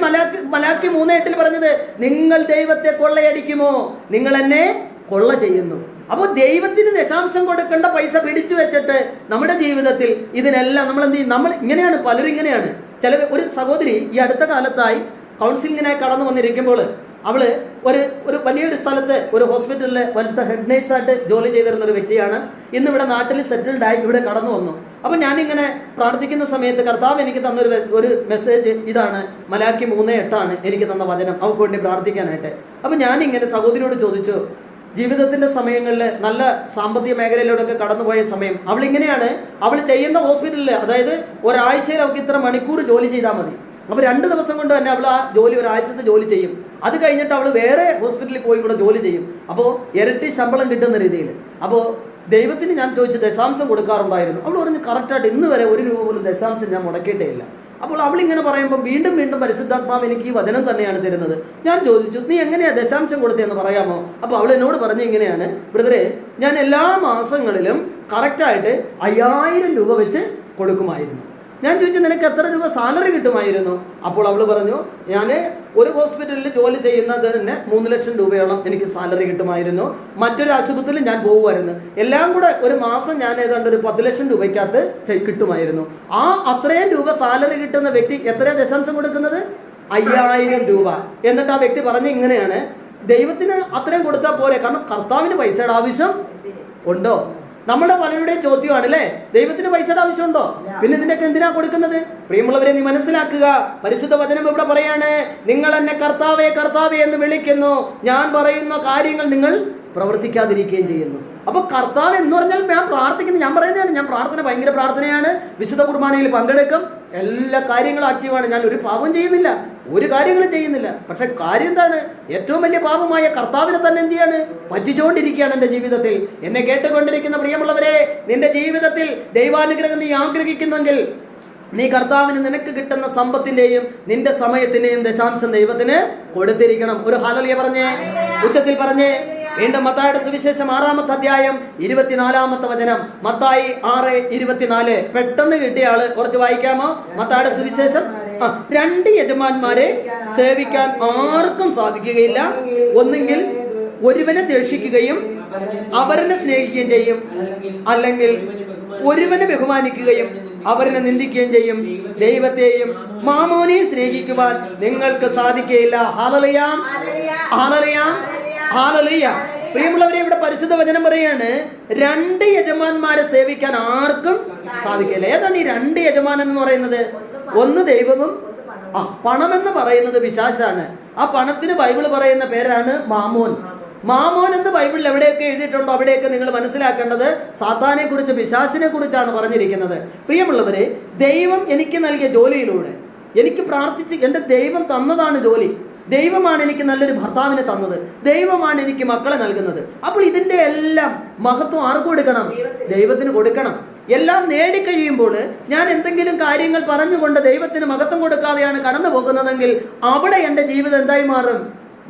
മലാക്കി 3:8 പറഞ്ഞത്? നിങ്ങൾ ദൈവത്തെ കൊള്ളയടിക്കുമോ? നിങ്ങൾ എന്നെ കൊള്ള ചെയ്യുന്നു. അപ്പോൾ ദൈവത്തിന് ദശാംശം കൊടുക്കേണ്ട പൈസ പിടിച്ചു വെച്ചിട്ട് നമ്മുടെ ജീവിതത്തിൽ ഇതിനെല്ലാം നമ്മൾ എന്ത് ചെയ്യും? നമ്മൾ ഇങ്ങനെയാണ്, പലരും ഇങ്ങനെയാണ്. ഒരു സഹോദരി ഈ അടുത്ത കാലത്തായി കൗൺസിലിങ്ങിനായി കടന്നു വന്നിരിക്കുമ്പോൾ അവള് ഒരു വലിയൊരു സ്ഥലത്ത് ഒരു ഹോസ്പിറ്റലിൽ വലുത്ത ഹെഡ് നേഴ്സായിട്ട് ജോലി ചെയ്തിരുന്ന ഒരു വ്യക്തിയാണ്. ഇന്ന് ഇവിടെ നാട്ടിൽ സെറ്റിൽഡായി ഇവിടെ കടന്നു വന്നു. അപ്പം ഞാനിങ്ങനെ പ്രാർത്ഥിക്കുന്ന സമയത്ത് കർത്താവ് എനിക്ക് തന്നൊരു മെസ്സേജ് ഇതാണ്. മലാക്കി 3:8 എനിക്ക് തന്ന വചനം അവൾക്ക് വേണ്ടി പ്രാർത്ഥിക്കാനായിട്ട്. അപ്പം ഞാനിങ്ങനെ സഹോദരിയോട് ചോദിച്ചു, ജീവിതത്തിന്റെ സമയങ്ങളിൽ നല്ല സാമ്പത്തിക മേഖലയിലൂടെയൊക്കെ കടന്നുപോയ സമയം അവളിങ്ങനെയാണ്. അവൾ ചെയ്യുന്ന ഹോസ്പിറ്റലിൽ, അതായത് ഒരാഴ്ചയിൽ അവൾക്ക് ഇത്ര മണിക്കൂർ ജോലി ചെയ്താൽ മതി. അപ്പോൾ 2 ദിവസം കൊണ്ട് തന്നെ അവൾ ആ ജോലി, ഒരാഴ്ചത്തെ ജോലി ചെയ്യും. അത് കഴിഞ്ഞിട്ട് അവൾ വേറെ ഹോസ്പിറ്റലിൽ പോയി കൂടെ ജോലി ചെയ്യും. അപ്പോൾ ഇരട്ടി ശമ്പളം കിട്ടുന്ന രീതിയിൽ. അപ്പോൾ ദൈവത്തിന് ഞാൻ ചോദിച്ചു, ദശാംശം കൊടുക്കാറുണ്ടായിരുന്നു? അവൾ പറഞ്ഞു, കറക്റ്റായിട്ട് ഇന്ന് വരെ 1 രൂപ പോലും ദശാംശം ഞാൻ മുടക്കിയിട്ടേ ഇല്ല. അപ്പോൾ അവളിങ്ങനെ പറയുമ്പോൾ വീണ്ടും പരിശുദ്ധാത്മാവ് എനിക്ക് ഈ വചനം തന്നെയാണ് തരുന്നത്. ഞാൻ ചോദിച്ചു, നീ എങ്ങനെയാ ദശാംശം കൊടുത്തതെന്ന് പറയാമോ? അപ്പോൾ അവൾ എന്നോട് പറഞ്ഞു, ഇങ്ങനെയാണ് ബ്രദറെ, ഞാൻ എല്ലാ മാസങ്ങളിലും കറക്റ്റായിട്ട് 5,000 രൂപ വെച്ച് കൊടുക്കുമായിരുന്നു. ഞാൻ ചോദിച്ചു, നിനക്ക് എത്ര രൂപ സാലറി കിട്ടുമായിരുന്നു? അപ്പോൾ അവൾ പറഞ്ഞു, ഞാൻ ഒരു ഹോസ്പിറ്റലിൽ ജോലി ചെയ്യുന്നതിന് 3 ലക്ഷം രൂപയോളം എനിക്ക് സാലറി കിട്ടുമായിരുന്നു. മറ്റൊരു ആശുപത്രിയിൽ ഞാൻ പോകുമായിരുന്നു. എല്ലാം കൂടെ ഒരു മാസം ഞാൻ ഏതാണ്ട് ഒരു 10 ലക്ഷം രൂപയ്ക്കകത്ത് കിട്ടുമായിരുന്നു. അത്രയും രൂപ സാലറി കിട്ടുന്ന വ്യക്തി എത്ര ദശാംശം കൊടുക്കുന്നത്? 5000 രൂപ. എന്നിട്ട് ആ വ്യക്തി പറഞ്ഞ് ഇങ്ങനെയാണ്, ദൈവത്തിന് അത്രയും കൊടുത്താൽ പോരെ, കാരണം കർത്താവിന് പൈസയുടെ ആവശ്യം ഉണ്ടോ? നമ്മുടെ പലരുടെയും ചോദ്യമാണ് അല്ലേ, ദൈവത്തിന് പൈസയുടെ ആവശ്യമുണ്ടോ? പിന്നെ ഇതിനൊക്കെ എന്തിനാ കൊടുക്കുന്നത്? പ്രിയമുള്ളവരെ, നീ മനസ്സിലാക്കുക, പരിശുദ്ധ വചനം ഇവിടെ പറയാണ്, നിങ്ങൾ എന്നെ കർത്താവേ കർത്താവേ എന്ന് വിളിക്കുന്നു, ഞാൻ പറയുന്ന കാര്യങ്ങൾ നിങ്ങൾ പ്രവർത്തിക്കാതിരിക്കുകയും ചെയ്യുന്നു. അപ്പൊ കർത്താവ് എന്ന് പറഞ്ഞാൽ ഞാൻ പ്രാർത്ഥിക്കുന്നു, ഞാൻ പറയുന്നതാണ്, ഞാൻ പ്രാർത്ഥന ഭയങ്കര പ്രാർത്ഥനയാണ്, വിശുദ്ധ കുർബാനയിൽ പങ്കെടുക്കും, എല്ലാ കാര്യങ്ങളും ആക്റ്റീവാണ്, ഞാൻ ഒരു പാപം ചെയ്യുന്നില്ല, ഒരു കാര്യങ്ങളും ചെയ്യുന്നില്ല. പക്ഷെ കാര്യം എന്താണ്? ഏറ്റവും വലിയ പാപമായ കർത്താവിനെ തന്നെ എന്ത് ചെയ്യാണ്? പറ്റിച്ചുകൊണ്ടിരിക്കുകയാണ് എൻ്റെ ജീവിതത്തിൽ. എന്നെ കേട്ടുകൊണ്ടിരിക്കുന്ന പ്രിയമുള്ളവരെ, നിന്റെ ജീവിതത്തിൽ ദൈവാനുഗ്രഹം നീ ആഗ്രഹിക്കുന്നെങ്കിൽ നീ കർത്താവിന് നിനക്ക് കിട്ടുന്ന സമ്പത്തിന്റെയും നിന്റെ സമയത്തിന്റെയും ദശാംശം ദൈവത്തിന് കൊടുത്തിരിക്കണം. ഒരു ഹല്ലേലൂയ പറഞ്ഞേ, ഉച്ചത്തിൽ പറഞ്ഞേ. വീണ്ടും മത്തായിയുടെ സുവിശേഷം 6-ാമത്തെ അധ്യായം 24-ാമത്തെ വചനം. മത്തായി 6:24. പെട്ടെന്ന് കിട്ടിയ ആള് കുറച്ച് വായിക്കാമോ? മത്തായിയുടെ സുവിശേഷം. 2 യജമാന്മാരെ സേവിക്കാൻ ആർക്കും സാധിക്കുകയില്ല. ഒന്നെങ്കിൽ ഒരുവനെ ദ്വേഷിക്കുകയും അവരനെ സ്നേഹിക്കുകയും ചെയ്യും, അല്ലെങ്കിൽ ഒരുവനെ ബഹുമാനിക്കുകയും അവരനെ നിന്ദിക്കുകയും ചെയ്യും. ദൈവത്തെയും മാമോനെയും സ്നേഹിക്കുവാൻ നിങ്ങൾക്ക് സാധിക്കുകയില്ല. Hallelujah, hallelujah, hallelujah. പ്രിയമുള്ളവരെ, ഇവിടെ പരിശുദ്ധ വചനം പറയാണ്, 2 യജമാന്മാരെ സേവിക്കാൻ ആർക്കും സാധിക്കില്ല. ഏതാണ് ഈ 2 യജമാനൻ എന്ന് പറയുന്നത്? ഒന്ന് ദൈവവും പണം എന്ന് പറയുന്നത് പിശാചാണ്. ആ പണത്തിന് ബൈബിൾ പറയുന്ന പേരാണ് മാമോൻ. മാമോൻ എന്ന് ബൈബിളിൽ എവിടെയൊക്കെ എഴുതിയിട്ടുണ്ടോ അവിടെയൊക്കെ നിങ്ങൾ മനസ്സിലാക്കേണ്ടത് സാത്താനെ കുറിച്ച്, പിശാചിനെ കുറിച്ചാണ് പറഞ്ഞിരിക്കുന്നത്. പ്രിയമുള്ളവരെ, ദൈവം എനിക്ക് നൽകിയ ജോലിയിലൂടെ എനിക്ക് പ്രാർത്ഥിച്ച് എൻ്റെ ദൈവം തന്നതാണ് ജോലി. ദൈവമാണ് എനിക്ക് നല്ലൊരു ഭർത്താവിനെ തന്നത്, ദൈവമാണ് എനിക്ക് മക്കളെ നൽകുന്നത്. അപ്പോൾ ഇതിൻ്റെ എല്ലാം മഹത്വം ആർക്ക് കൊടുക്കണം? ദൈവത്തിന് കൊടുക്കണം. എല്ലാം നേടിക്കഴിയുമ്പോൾ ഞാൻ എന്തെങ്കിലും കാര്യങ്ങൾ പറഞ്ഞുകൊണ്ട് ദൈവത്തിന് മഹത്വം കൊടുക്കാതെയാണ് കടന്നു പോകുന്നതെങ്കിൽ അവിടെ എൻ്റെ ജീവിതം എന്തായി മാറും?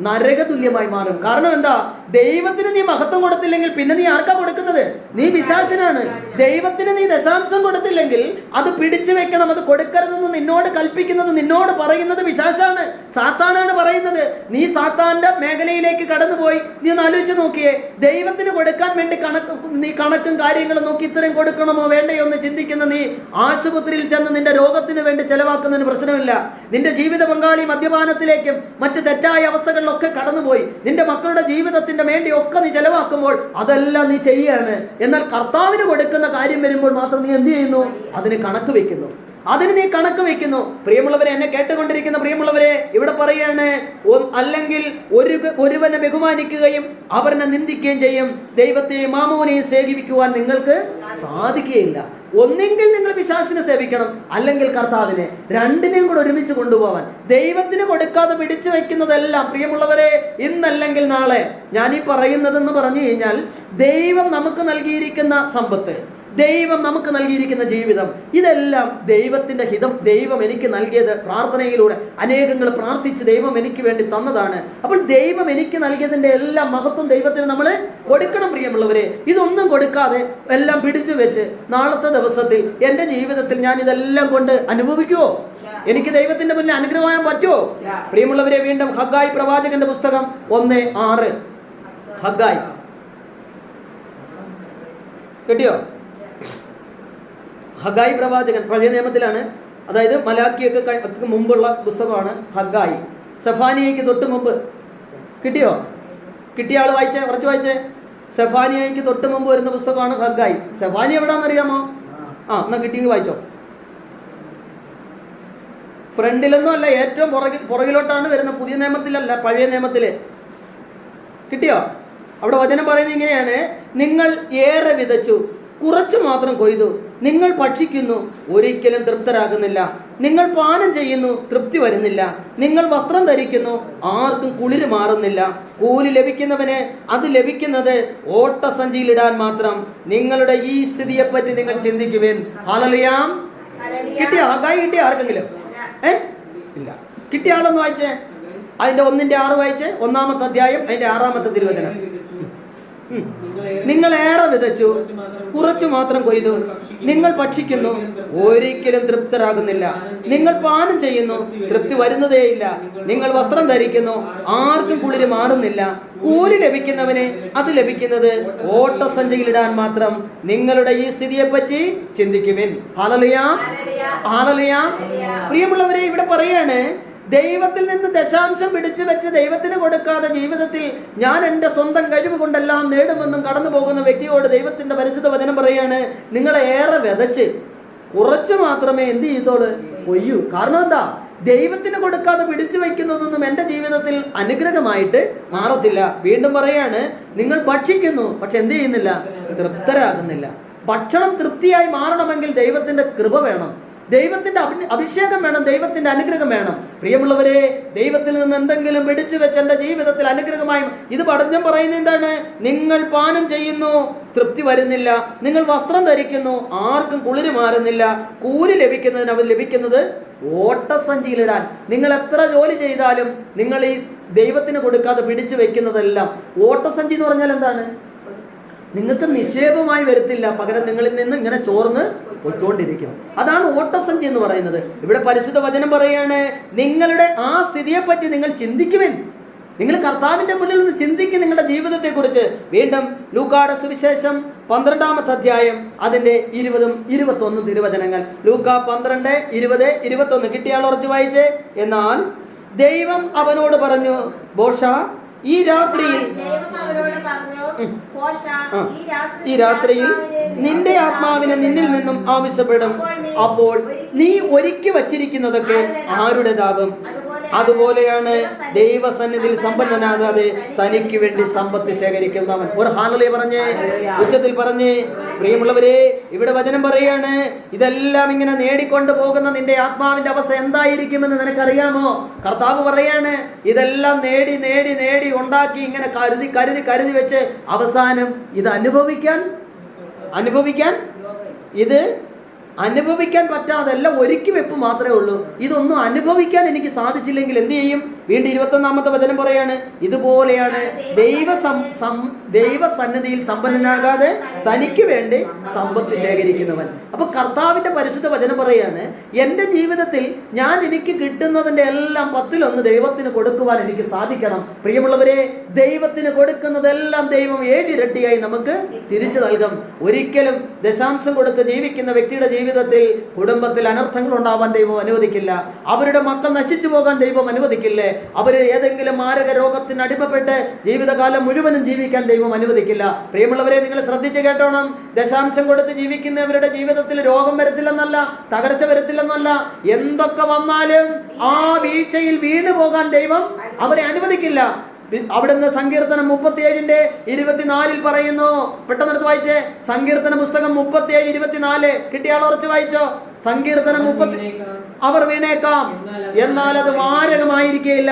നരകതുല്യമായി മാറും. കാരണം എന്താ? ദൈവത്തിന് നീ മഹത്വം കൊടുത്തില്ലെങ്കിൽ പിന്നെ നീ ആർക്കാ കൊടുക്കുന്നത്? നീ പിശാചിനാണ്. ദൈവത്തിന് നീ ദശാംശം കൊടുത്തില്ലെങ്കിൽ അത് പിടിച്ചു വെക്കണം, അത് കൊടുക്കരുതെന്ന് നിന്നോട് കൽപ്പിക്കുന്നത്, നിന്നോട് പറയുന്നത് പിശാചാണ്, സാത്താനാണ് പറയുന്നത്. നീ സാത്താന്റെ മേഖലയിലേക്ക് കടന്നുപോയി. നീ ഒന്ന് ആലോചിച്ച് നോക്കിയേ, ദൈവത്തിന് കൊടുക്കാൻ വേണ്ടി നീ കണക്കും കാര്യങ്ങളും നോക്കി ഇത്രയും കൊടുക്കണമോ വേണ്ടയോ എന്ന് ചിന്തിക്കുന്ന നീ ആശുപത്രിയിൽ ചെന്ന് നിന്റെ രോഗത്തിന് വേണ്ടി ചെലവാക്കുന്നതിന് പ്രശ്നമില്ല. നിന്റെ ജീവിത പങ്കാളി മദ്യപാനത്തിലേക്കും മറ്റ് തെറ്റായ അവസ്ഥകളിലൊക്കെ കടന്നുപോയി നിന്റെ മക്കളുടെ ജീവിതത്തിന്റെ വേണ്ടി ഒക്കെ നീ ചെലവാക്കുമ്പോൾ അതെല്ലാം നീ ചെയ്യാണ്. എന്നാൽ കർത്താവിന് കൊടുക്കുന്ന കാര്യം വരുമ്പോൾ മാത്രം നീ എന്ത് ചെയ്യുന്നു? അതിന് കണക്ക് വെക്കുന്നു, അതിന് നീ കണക്ക് വെക്കുന്നു. പ്രിയമുള്ളവരെ, എന്നെ കേട്ടുകൊണ്ടിരിക്കുന്ന പ്രിയമുള്ളവരെ, ഇവിടെ പറയാണ്, അല്ലെങ്കിൽ ഒരുവനെ ബഹുമാനിക്കുകയും അവരനെ നിന്ദിക്കുകയും ചെയ്യും, ദൈവത്തെയും മാമോനെയും സേവിക്കുവാൻ നിങ്ങൾക്ക് സാധിക്കുകയില്ല. ഒന്നെങ്കിൽ നിങ്ങൾ പിശാചിനെ സേവിക്കണം, അല്ലെങ്കിൽ കർത്താവിനെ. രണ്ടിനെയും കൂടെ ഒരുമിച്ച് കൊണ്ടുപോകാൻ ദൈവത്തിന് കൊടുക്കാതെ പിടിച്ചു വെക്കുന്നതെല്ലാം പ്രിയമുള്ളവരെ ഇന്നല്ലെങ്കിൽ നാളെ. ഞാനീ പറയുന്നതെന്ന് പറഞ്ഞു കഴിഞ്ഞാൽ, ദൈവം നമുക്ക് നൽകിയിരിക്കുന്ന സമ്പത്ത്, ദൈവം നമുക്ക് നൽകിയിരിക്കുന്ന ജീവിതം, ഇതെല്ലാം ദൈവത്തിൻ്റെ ഹിതം. ദൈവം എനിക്ക് നൽകിയത് പ്രാർത്ഥനയിലൂടെ അനേകങ്ങൾ പ്രാർത്ഥിച്ച് ദൈവം എനിക്ക് വേണ്ടി തന്നതാണ്. അപ്പോൾ ദൈവം എനിക്ക് നൽകിയതിൻ്റെ എല്ലാ മഹത്വം ദൈവത്തിന് നമ്മൾ കൊടുക്കണം. പ്രിയമുള്ളവരെ, ഇതൊന്നും കൊടുക്കാതെ എല്ലാം പിടിച്ചു വെച്ച് നാളത്തെ ദിവസത്തിൽ എൻ്റെ ജീവിതത്തിൽ ഞാൻ ഇതെല്ലാം കൊണ്ട് അനുഭവിക്കുമോ? എനിക്ക് ദൈവത്തിൻ്റെ മുന്നിൽ അനുഗ്രഹമാകാൻ പറ്റുമോ? പ്രിയമുള്ളവരെ, വീണ്ടും ഹഗ്ഗായി പ്രവാചകന്റെ പുസ്തകം 1:6. ഹഗ്ഗായി കിട്ടിയോ? ഹഗ്ഗായി പ്രവാചകൻ പഴയ നിയമത്തിലാണ്, അതായത് മലാക്കിയൊക്കെ മുമ്പുള്ള പുസ്തകമാണ് ഹഗ്ഗായി. സെഫാനിയയ്ക്ക് തൊട്ട് മുമ്പ്. കിട്ടിയോ? കിട്ടിയ ആൾ വായിച്ചേ, കുറച്ച് വായിച്ചേ. സെഫാനിയയ്ക്ക് തൊട്ട് മുമ്പ് വരുന്ന പുസ്തകമാണ് ഹഗ്ഗായി. സെഫാനിയ എവിടാന്നറിയാമോ? എന്നാ കിട്ടിയെങ്കിൽ വായിച്ചോ. ഫ്രണ്ടിലൊന്നും അല്ല, ഏറ്റവും പുറകിലോട്ടാണ് വരുന്നത്. പുതിയ നിയമത്തിലല്ല, പഴയ നിയമത്തില്. കിട്ടിയോ? അവിടെ വചനം പറയുന്നത് ഇങ്ങനെയാണ്, നിങ്ങൾ ഏറെ വിതച്ചു, കുറച്ച് മാത്രം കൊയ്തു. നിങ്ങൾ ഭക്ഷിക്കുന്നു, ഒരിക്കലും തൃപ്തരാകുന്നില്ല. നിങ്ങൾ പാനം ചെയ്യുന്നു, തൃപ്തി വരുന്നില്ല. നിങ്ങൾ വസ്ത്രം ധരിക്കുന്നു, ആർക്കും കുളിര് മാറുന്നില്ല. കൂലി ലഭിക്കുന്നവന് അത് ലഭിക്കുന്നത് ഓട്ടസഞ്ചിയിലിടാൻ മാത്രം. നിങ്ങളുടെ ഈ സ്ഥിതിയെപ്പറ്റി നിങ്ങൾ ചിന്തിക്കുവേൻ. ഹല്ലേലൂയ. കിട്ടിയ ഹഗ്ഗായി കിട്ടിയ ആർക്കെങ്കിലും? ഇല്ല. കിട്ടിയ ആളൊന്ന് വായിച്ചേ. അതിന്റെ 1:6 വായിച്ചേ. 1-ാമത്തെ അധ്യായം അതിന്റെ 6-ാമത്തെ തിരുവചനം. നിങ്ങൾ ഏറെ വിതച്ചു, കുറച്ചു മാത്രം കൊയ്തു. നിങ്ങൾ ഭക്ഷിക്കുന്നു, ഒരിക്കലും തൃപ്തരാകുന്നില്ല. നിങ്ങൾ പാനം ചെയ്യുന്നു, തൃപ്തി വരുന്നതേയില്ല. നിങ്ങൾ വസ്ത്രം ധരിക്കുന്നു, ആർക്കും കുളിര് മാറുന്നില്ല. കൂലി ലഭിക്കുന്നവന് അത് ലഭിക്കുന്നത് ഓട്ടസഞ്ചിയിലിടാൻ മാത്രം. നിങ്ങളുടെ ഈ സ്ഥിതിയെപ്പറ്റി ചിന്തിക്കുവിൻ. Hallelujah, hallelujah. പ്രിയമുള്ളവരെ, ഇവിടെ പറയാണ്, ദൈവത്തിൽ നിന്ന് ദശാംശം പിടിച്ചു വെച്ച് ദൈവത്തിന് കൊടുക്കാതെ ജീവിതത്തിൽ ഞാൻ എൻ്റെ സ്വന്തം കഴിവ് കൊണ്ടെല്ലാം നേടുമെന്നും കടന്നു പോകുന്ന വ്യക്തിയോട് ദൈവത്തിന്റെ പരിശുദ്ധ വചനം പറയാണ്, നിങ്ങളെ ഏറെ വിതച്ച് കുറച്ച് മാത്രമേ എന്ത് ചെയ്തോളൂ, കൊയ്യൂ. കാരണം എന്താ? ദൈവത്തിന് കൊടുക്കാതെ പിടിച്ചു വയ്ക്കുന്നതൊന്നും എൻ്റെ ജീവിതത്തിൽ അനുഗ്രഹമായിട്ട് മാറത്തില്ല. വീണ്ടും പറയാണ്, നിങ്ങൾ ഭക്ഷിക്കുന്നു, പക്ഷെ എന്ത് ചെയ്യുന്നില്ല, തൃപ്തരാകുന്നില്ല. ഭക്ഷണം തൃപ്തിയായി മാറണമെങ്കിൽ ദൈവത്തിന്റെ കൃപ വേണം, ദൈവത്തിന്റെ അഭിഷേകം വേണം, ദൈവത്തിന്റെ അനുഗ്രഹം വേണം. പ്രിയമുള്ളവരെ, ദൈവത്തിൽ നിന്ന് എന്തെങ്കിലും പിടിച്ചു വെച്ച് എൻ്റെ ജീവിതത്തിൽ അനുഗ്രഹമായി ഇത് പഠനം പറയുന്നത് എന്താണ്? നിങ്ങൾ പാനം ചെയ്യുന്നു, തൃപ്തി വരുന്നില്ല. നിങ്ങൾ വസ്ത്രം ധരിക്കുന്നു, ആർക്കും കുളിര് മാറുന്നില്ല. കൂലി ലഭിക്കുന്നതിന് അവർ ലഭിക്കുന്നത് ഓട്ടസഞ്ചിയിലിടാൻ. നിങ്ങൾ എത്ര ജോലി ചെയ്താലും നിങ്ങൾ ഈ ദൈവത്തിന് കൊടുക്കാതെ പിടിച്ചു വെക്കുന്നതെല്ലാം ഓട്ടസഞ്ചി എന്ന് പറഞ്ഞാൽ എന്താണ്? നിങ്ങൾക്ക് നിക്ഷേപമായി വരത്തില്ല, പകരം നിങ്ങളിൽ നിന്ന് ഇങ്ങനെ ചോർന്ന് പൊയ്ക്കൊണ്ടിരിക്കും. അതാണ് ഓട്ടസഞ്ചി എന്ന് പറയുന്നത്. ഇവിടെ പരിശുദ്ധ വചനം പറയാണ്, നിങ്ങളുടെ ആ സ്ഥിതിയെപ്പറ്റി നിങ്ങൾ ചിന്തിക്കുവിൻ. നിങ്ങൾ കർത്താവിന്റെ മുന്നിൽ നിന്ന് ചിന്തിക്കും നിങ്ങളുടെ ജീവിതത്തെ കുറിച്ച്. വീണ്ടും ലൂക്കായുടെ സുവിശേഷം 12-ാമത്തെ അധ്യായം അതിന്റെ 20-21 തിരുവചനങ്ങൾ. ലൂക്ക 12:20-21 കിട്ടിയാൽ ഉറച്ചു വായിച്ചേ. എന്നാൽ ദൈവം അവനോട് പറഞ്ഞു, ബോഷ, ഈ രാത്രിയിൽ ഈ രാത്രിയിൽ നിന്റെ ആത്മാവിനെ നിന്നിൽ നിന്നും ആവശ്യപ്പെടും. അപ്പോൾ നീ ഒരുക്കി വച്ചിരിക്കുന്നതൊക്കെ ആരുടേതാകും? അതുപോലെയാണ് ദൈവസന്നിധിയിൽ സമ്പന്നനാകാതെ തനിക്ക് വേണ്ടി സമ്പത്ത് ശേഖരിക്കുന്നവൻ. ഒരു ഹല്ലേലൂയ പറഞ്ഞേ, ഉച്ചത്തിൽ പറഞ്ഞേ. പ്രിയമുള്ളവരെ, ഇവിടെ വചനം പറയാണ്, ഇതെല്ലാം ഇങ്ങനെ നേടിക്കൊണ്ട് പോകുന്ന നിന്റെ ആത്മാവിന്റെ അവസ്ഥ എന്തായിരിക്കുമെന്ന് നിനക്കറിയാമോ? കർത്താവ് പറയാണ്, ഇതെല്ലാം നേടി നേടി നേടി ഉണ്ടാക്കി ഇങ്ങനെ കരുതി കരുതി കരുതി വെച്ച് അവസാനം ഇത് അനുഭവിക്കാൻ പറ്റാതെല്ലാം ഒരുക്കി വെപ്പ് മാത്രമേ ഉള്ളൂ. ഇതൊന്നും അനുഭവിക്കാൻ എനിക്ക് സാധിച്ചില്ലെങ്കിൽ എന്ത് ചെയ്യും? വീണ്ടും 21-ാമത്തെ വചനം പറയാണ്, ഇതുപോലെയാണ് ദൈവസന്നിധിയിൽ സമ്പന്നനാകാതെ തനിക്ക് വേണ്ടി സമ്പത്ത് ശേഖരിക്കുന്നവൻ. അപ്പൊ കർത്താവിന്റെ പരിശുദ്ധ വചനം പറയാണ്, എൻ്റെ ജീവിതത്തിൽ എനിക്ക് കിട്ടുന്നതിന്റെ എല്ലാം 10-1 ദൈവത്തിന് കൊടുക്കുവാൻ എനിക്ക് സാധിക്കണം. പ്രിയമുള്ളവരെ, ദൈവത്തിന് കൊടുക്കുന്നതെല്ലാം ദൈവം 7 ഇരട്ടിയായി നമുക്ക് തിരിച്ചു നൽകും. ഒരിക്കലും ദശാംശം കൊടുത്ത് ജീവിക്കുന്ന വ്യക്തിയുടെ ജീവിതത്തിൽ കുടുംബത്തിൽ അനർത്ഥങ്ങൾ ഉണ്ടാവാൻ ദൈവം അനുവദിക്കില്ല. അവരുടെ മക്കൾ നശിച്ചു പോകാൻ ദൈവം അനുവദിക്കില്ലേ? അവര് ഏതെങ്കിലും മാരക രോഗത്തിന് അടിമപ്പെട്ട് ജീവിതകാലം മുഴുവനും ജീവിക്കാൻ ദൈവം അനുവദിക്കില്ല. പ്രിയമുള്ളവരെ, നിങ്ങൾ ശ്രദ്ധിച്ച് കേട്ടോണം. ദശാംശം കൊടുത്ത് ജീവിക്കുന്നവരുടെ ജീവിതത്തിൽ രോഗം വരത്തില്ലെന്നല്ല, തകർച്ച വരത്തില്ലെന്നല്ല, എന്തൊക്കെ വന്നാലും ആ വീഴ്ചയിൽ വീണു പോകാൻ ദൈവം അവരെ അനുവദിക്കില്ല. അവിടുന്ന് സങ്കീർത്തനം 37:24 പറയുന്നു. പെട്ടെന്ന് വായിച്ചേ. സങ്കീർത്തന പുസ്തകം 37:24 കിട്ടിയാൾ ഉറച്ചു വായിച്ചോ. സങ്കീർത്തനം 30. അവർ വീണേക്കാം, എന്നാൽ അത് മാരകമായിരിക്കില്ല.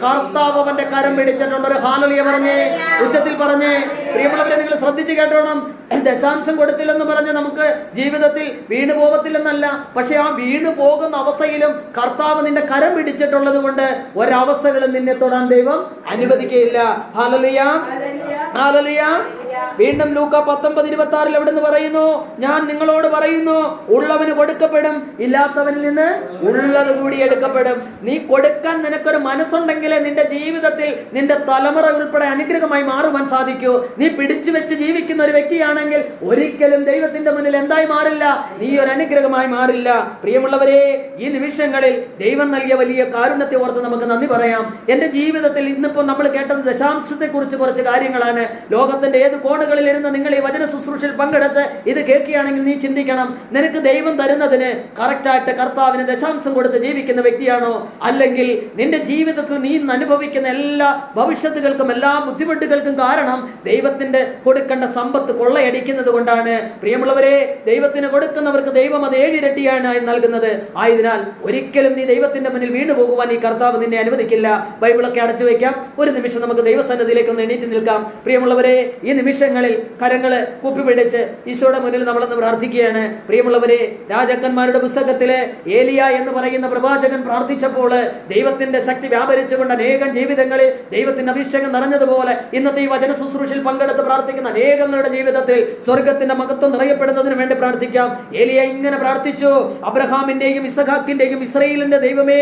കർത്താവ് അവന്റെ കരം പിടിച്ചിട്ടുണ്ട്. ഒരു ഹല്ലേലൂയ പറഞ്ഞേ, ഉച്ചത്തിൽ പറഞ്ഞേ. പ്രിയമുള്ളവരെ, നിങ്ങൾ ശ്രദ്ധിച്ച് കേട്ടോണം. ദശാംശം കൊടുത്തില്ലെന്ന് പറഞ്ഞ് നമുക്ക് ജീവിതത്തിൽ വീണു പോകത്തില്ലെന്നല്ല, പക്ഷെ ആ വീണു പോകുന്ന അവസ്ഥയിലും കർത്താവ് നിന്റെ കരം പിടിച്ചിട്ടുള്ളത് കൊണ്ട് ഒരവസ്ഥകളും നിന്നെ തൊടാൻ ദൈവം അനുവദിക്കുകയില്ല. Hallelujah, hallelujah. വീണ്ടും ലൂക്ക 19:26 എവിടെ നിന്ന് പറയുന്നു? ഞാൻ നിങ്ങളോട് പറയുന്നു, ഉള്ളവന് കൊടുക്കപ്പെടും, ഇല്ലാത്തവനിൽ നിന്ന് ഉള്ളത് കൂടി എടുക്കപ്പെടും. നീ കൊടുക്കാൻ നിനക്കൊരു മനസ്സുണ്ടെങ്കിലേ നിന്റെ ജീവിതത്തിൽ നിന്റെ തലമുറ ഉൾപ്പെടെ അനുഗ്രഹമായി മാറുവാൻ സാധിക്കൂ. നീ പിടിച്ചു വെച്ച് ജീവിക്കുന്ന ഒരു വ്യക്തിയാണെങ്കിൽ ഒരിക്കലും ദൈവത്തിന്റെ മുന്നിൽ എന്തായി മാറില്ല, നീ ഒരു അനുഗ്രഹമായി മാറില്ല. പ്രിയമുള്ളവരെ, ഈ നിമിഷങ്ങളിൽ ദൈവം നൽകിയ വലിയ കാരുണ്യത്തെ ഓർത്ത് നമുക്ക് നന്ദി പറയാം. എന്റെ ജീവിതത്തിൽ ഇന്നിപ്പോ നമ്മൾ കേട്ടത് ദശാംശത്തെ കുറിച്ച് കുറച്ച് കാര്യങ്ങളാണ്. ലോകത്തിന്റെ ഏത് കോണുകളിൽ ഇരുന്ന് നിങ്ങൾ ഈ വചന ശുശ്രൂഷയിൽ പങ്കെടുത്ത് ഇത് കേൾക്കുകയാണെങ്കിൽ നീ ചിന്തിക്കണം, നിനക്ക് ദൈവം തരുന്നതിന് കറക്റ്റായിട്ട് കർത്താവിന് ദശാംശം കൊടുത്ത് ജീവിക്കുന്ന വ്യക്തിയാണോ? അല്ലെങ്കിൽ നിന്റെ ജീവിതത്തിൽ നീ അനുഭവിക്കുന്ന എല്ലാ ഭവിഷ്യത്തുകൾക്കും എല്ലാ ബുദ്ധിമുട്ടുകൾക്കും കാരണം ദൈവത്തിന്റെ കൊടുക്കേണ്ട സമ്പത്ത് കൊള്ളയടിക്കുന്നത് കൊണ്ടാണ്? പ്രിയമുള്ളവരെ, ദൈവത്തിന് കൊടുക്കുന്നവർക്ക് ദൈവം അത് 7 ഇരട്ടിയാണ് നൽകുന്നത്. ആയതിനാൽ ഒരിക്കലും നീ ദൈവത്തിന്റെ മുന്നിൽ വീണു പോകുവാൻ ഈ കർത്താവ് നിന്നെ അനുവദിക്കില്ല. ബൈബിളൊക്കെ അടച്ചു വയ്ക്കാം. ഒരു നിമിഷം നമുക്ക് ദൈവസന്നിധിയിലേക്ക് ഒന്ന് എണീറ്റ് നിൽക്കാം. പ്രിയമുള്ളവരെ, ഈ നിമിഷം നിമിഷങ്ങളിൽ കരങ്ങള് കുപ്പിപിടിച്ച് ഈശോയുടെ മുന്നിൽ നമ്മളെന്ന് പ്രാർത്ഥിക്കുകയാണ്. പ്രിയമുള്ളവരെ, രാജാക്കന്മാരുടെ പുസ്തകത്തിലെ ഏലിയ എന്ന് പറയുന്ന പ്രവാചകൻ പ്രാർത്ഥിച്ചപ്പോൾ ദൈവത്തിന്റെ ശക്തി വ്യാപരിച്ചുകൊണ്ട് അനേകം ജീവിതങ്ങളിൽ ദൈവത്തിന്റെ അഭിഷേകം നിറഞ്ഞതുപോലെ ഇന്നത്തെ ഈ വചന ശുശ്രൂഷയിൽ പങ്കെടുത്ത് പ്രാർത്ഥിക്കുന്ന അനേകങ്ങളുടെ ജീവിതത്തിൽ സ്വർഗത്തിന്റെ മഹത്വം നിറയപ്പെടുന്നതിന് വേണ്ടി പ്രാർത്ഥിക്കാം. ഏലിയ ഇങ്ങനെ പ്രാർത്ഥിച്ചു: അബ്രഹാമിന്റെയും ഇസഹാക്കിന്റെയും ഇസ്രായേലിന്റെ ദൈവമേ,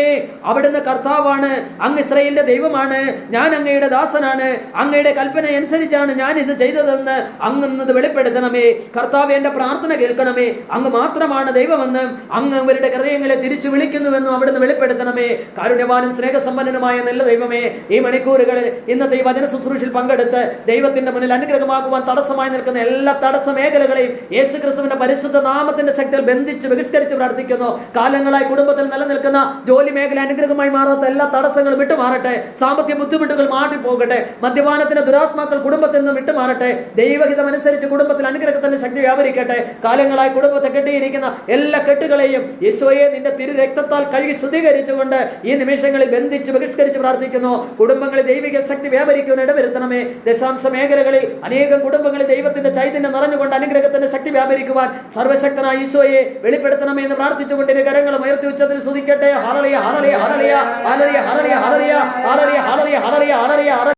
അവിടുന്ന് കർത്താവാണ്, അങ്ങ് ഇസ്രായേലിന്റെ ദൈവമാണ്, ഞാൻ അങ്ങയുടെ ദാസനാണ്, അങ്ങയുടെ കൽപ്പന അനുസരിച്ചാണ് ഞാൻ ഇത് ചെയ്തതെന്ന് അങ്ങ് വെളിപ്പെടുത്തണമേ. കർത്താവ്, എന്റെ പ്രാർത്ഥന കേൾക്കണമേ. അങ്ങ് മാത്രമാണ് ദൈവമെന്നും അങ്ങ് അവരുടെ ഹൃദയങ്ങളെ തിരിച്ചു വിളിക്കുന്നുവെന്നും അവിടുന്ന് വെളിപ്പെടുത്തണമേ. കാരുണ്യവാനും സ്നേഹസമ്പന്നനുമായ നല്ല ദൈവമേ, ഈ മണിക്കൂറുകളിൽ ഇന്നത്തെ ഈ വചന ശുശ്രൂഷയിൽ പങ്കെടുത്ത് ദൈവത്തിന്റെ മുന്നിൽ അനുഗ്രഹമാകുവാൻ തടസ്സമായി നിൽക്കുന്ന എല്ലാ തടസ്സ മേഖലകളെയും യേശു ക്രിസ്തുവിന്റെ പരിശുദ്ധ നാമത്തിന്റെ ശക്തിയിൽ ബന്ധിച്ച് ബഹിഷ്കരിച്ച് പ്രാർത്ഥിക്കുന്നു. കാലങ്ങളായി കുടുംബത്തിൽ നിലനിൽക്കുന്ന ജോലി മേഖല അനുഗ്രഹമായി മാറാത്ത എല്ലാ തടസ്സങ്ങളും വിട്ടുമാറട്ടെ. സാമ്പത്തിക ബുദ്ധിമുട്ടുകൾ മാറിപ്പോകട്ടെ. മദ്യപാനത്തിന്റെ ദുരാത്മാക്കൾ കുടുംബത്തിൽ നിന്ന് വിട്ടുമാറട്ടെ. ദൈവഹിതം അനുസരിച്ച് കുടുംബത്തിൽ അനുഗ്രഹത്തിന്റെ ശക്തി വ്യാപരിക്കട്ടെ. കാലങ്ങളായി കുടുംബത്തെ കെട്ടിയിരിക്കുന്ന എല്ലാ കെട്ടുകളെയും യേശുവേ നിന്റെ തിരു രക്തത്താൽ കഴുകി ശുദ്ധീകരിച്ചുകൊണ്ട് ഈ നിമിഷങ്ങളിൽ ബന്ധിച്ച് ബഹിഷ്കരിച്ച് പ്രാർത്ഥിക്കുന്നു. കുടുംബങ്ങളിൽ ദൈവിക ശക്തി വ്യാപരിക്കുവാൻ ഇടവരുത്തണമേ. ദശാംശ മേഖലകളിൽ അനേകം കുടുംബങ്ങളിൽ ദൈവത്തിന്റെ ചൈതന്യം നിറഞ്ഞുകൊണ്ട് അനുഗ്രഹത്തിന്റെ ശക്തി വ്യാപരിക്കുവാൻ സർവശക്തനായ ഈശോയെ വെളിപ്പെടുത്തണമേ എന്ന് പ്രാർത്ഥിച്ചുകൊണ്ട് കരങ്ങൾ ഉയർത്തി ഉച്ചത്തിൽ സ്തുതിക്കട്ടെ. Hallelujah, hallelujah, hallelujah, hallelujah, hallelujah, hallelujah, hallelujah, hallelujah, hallelujah.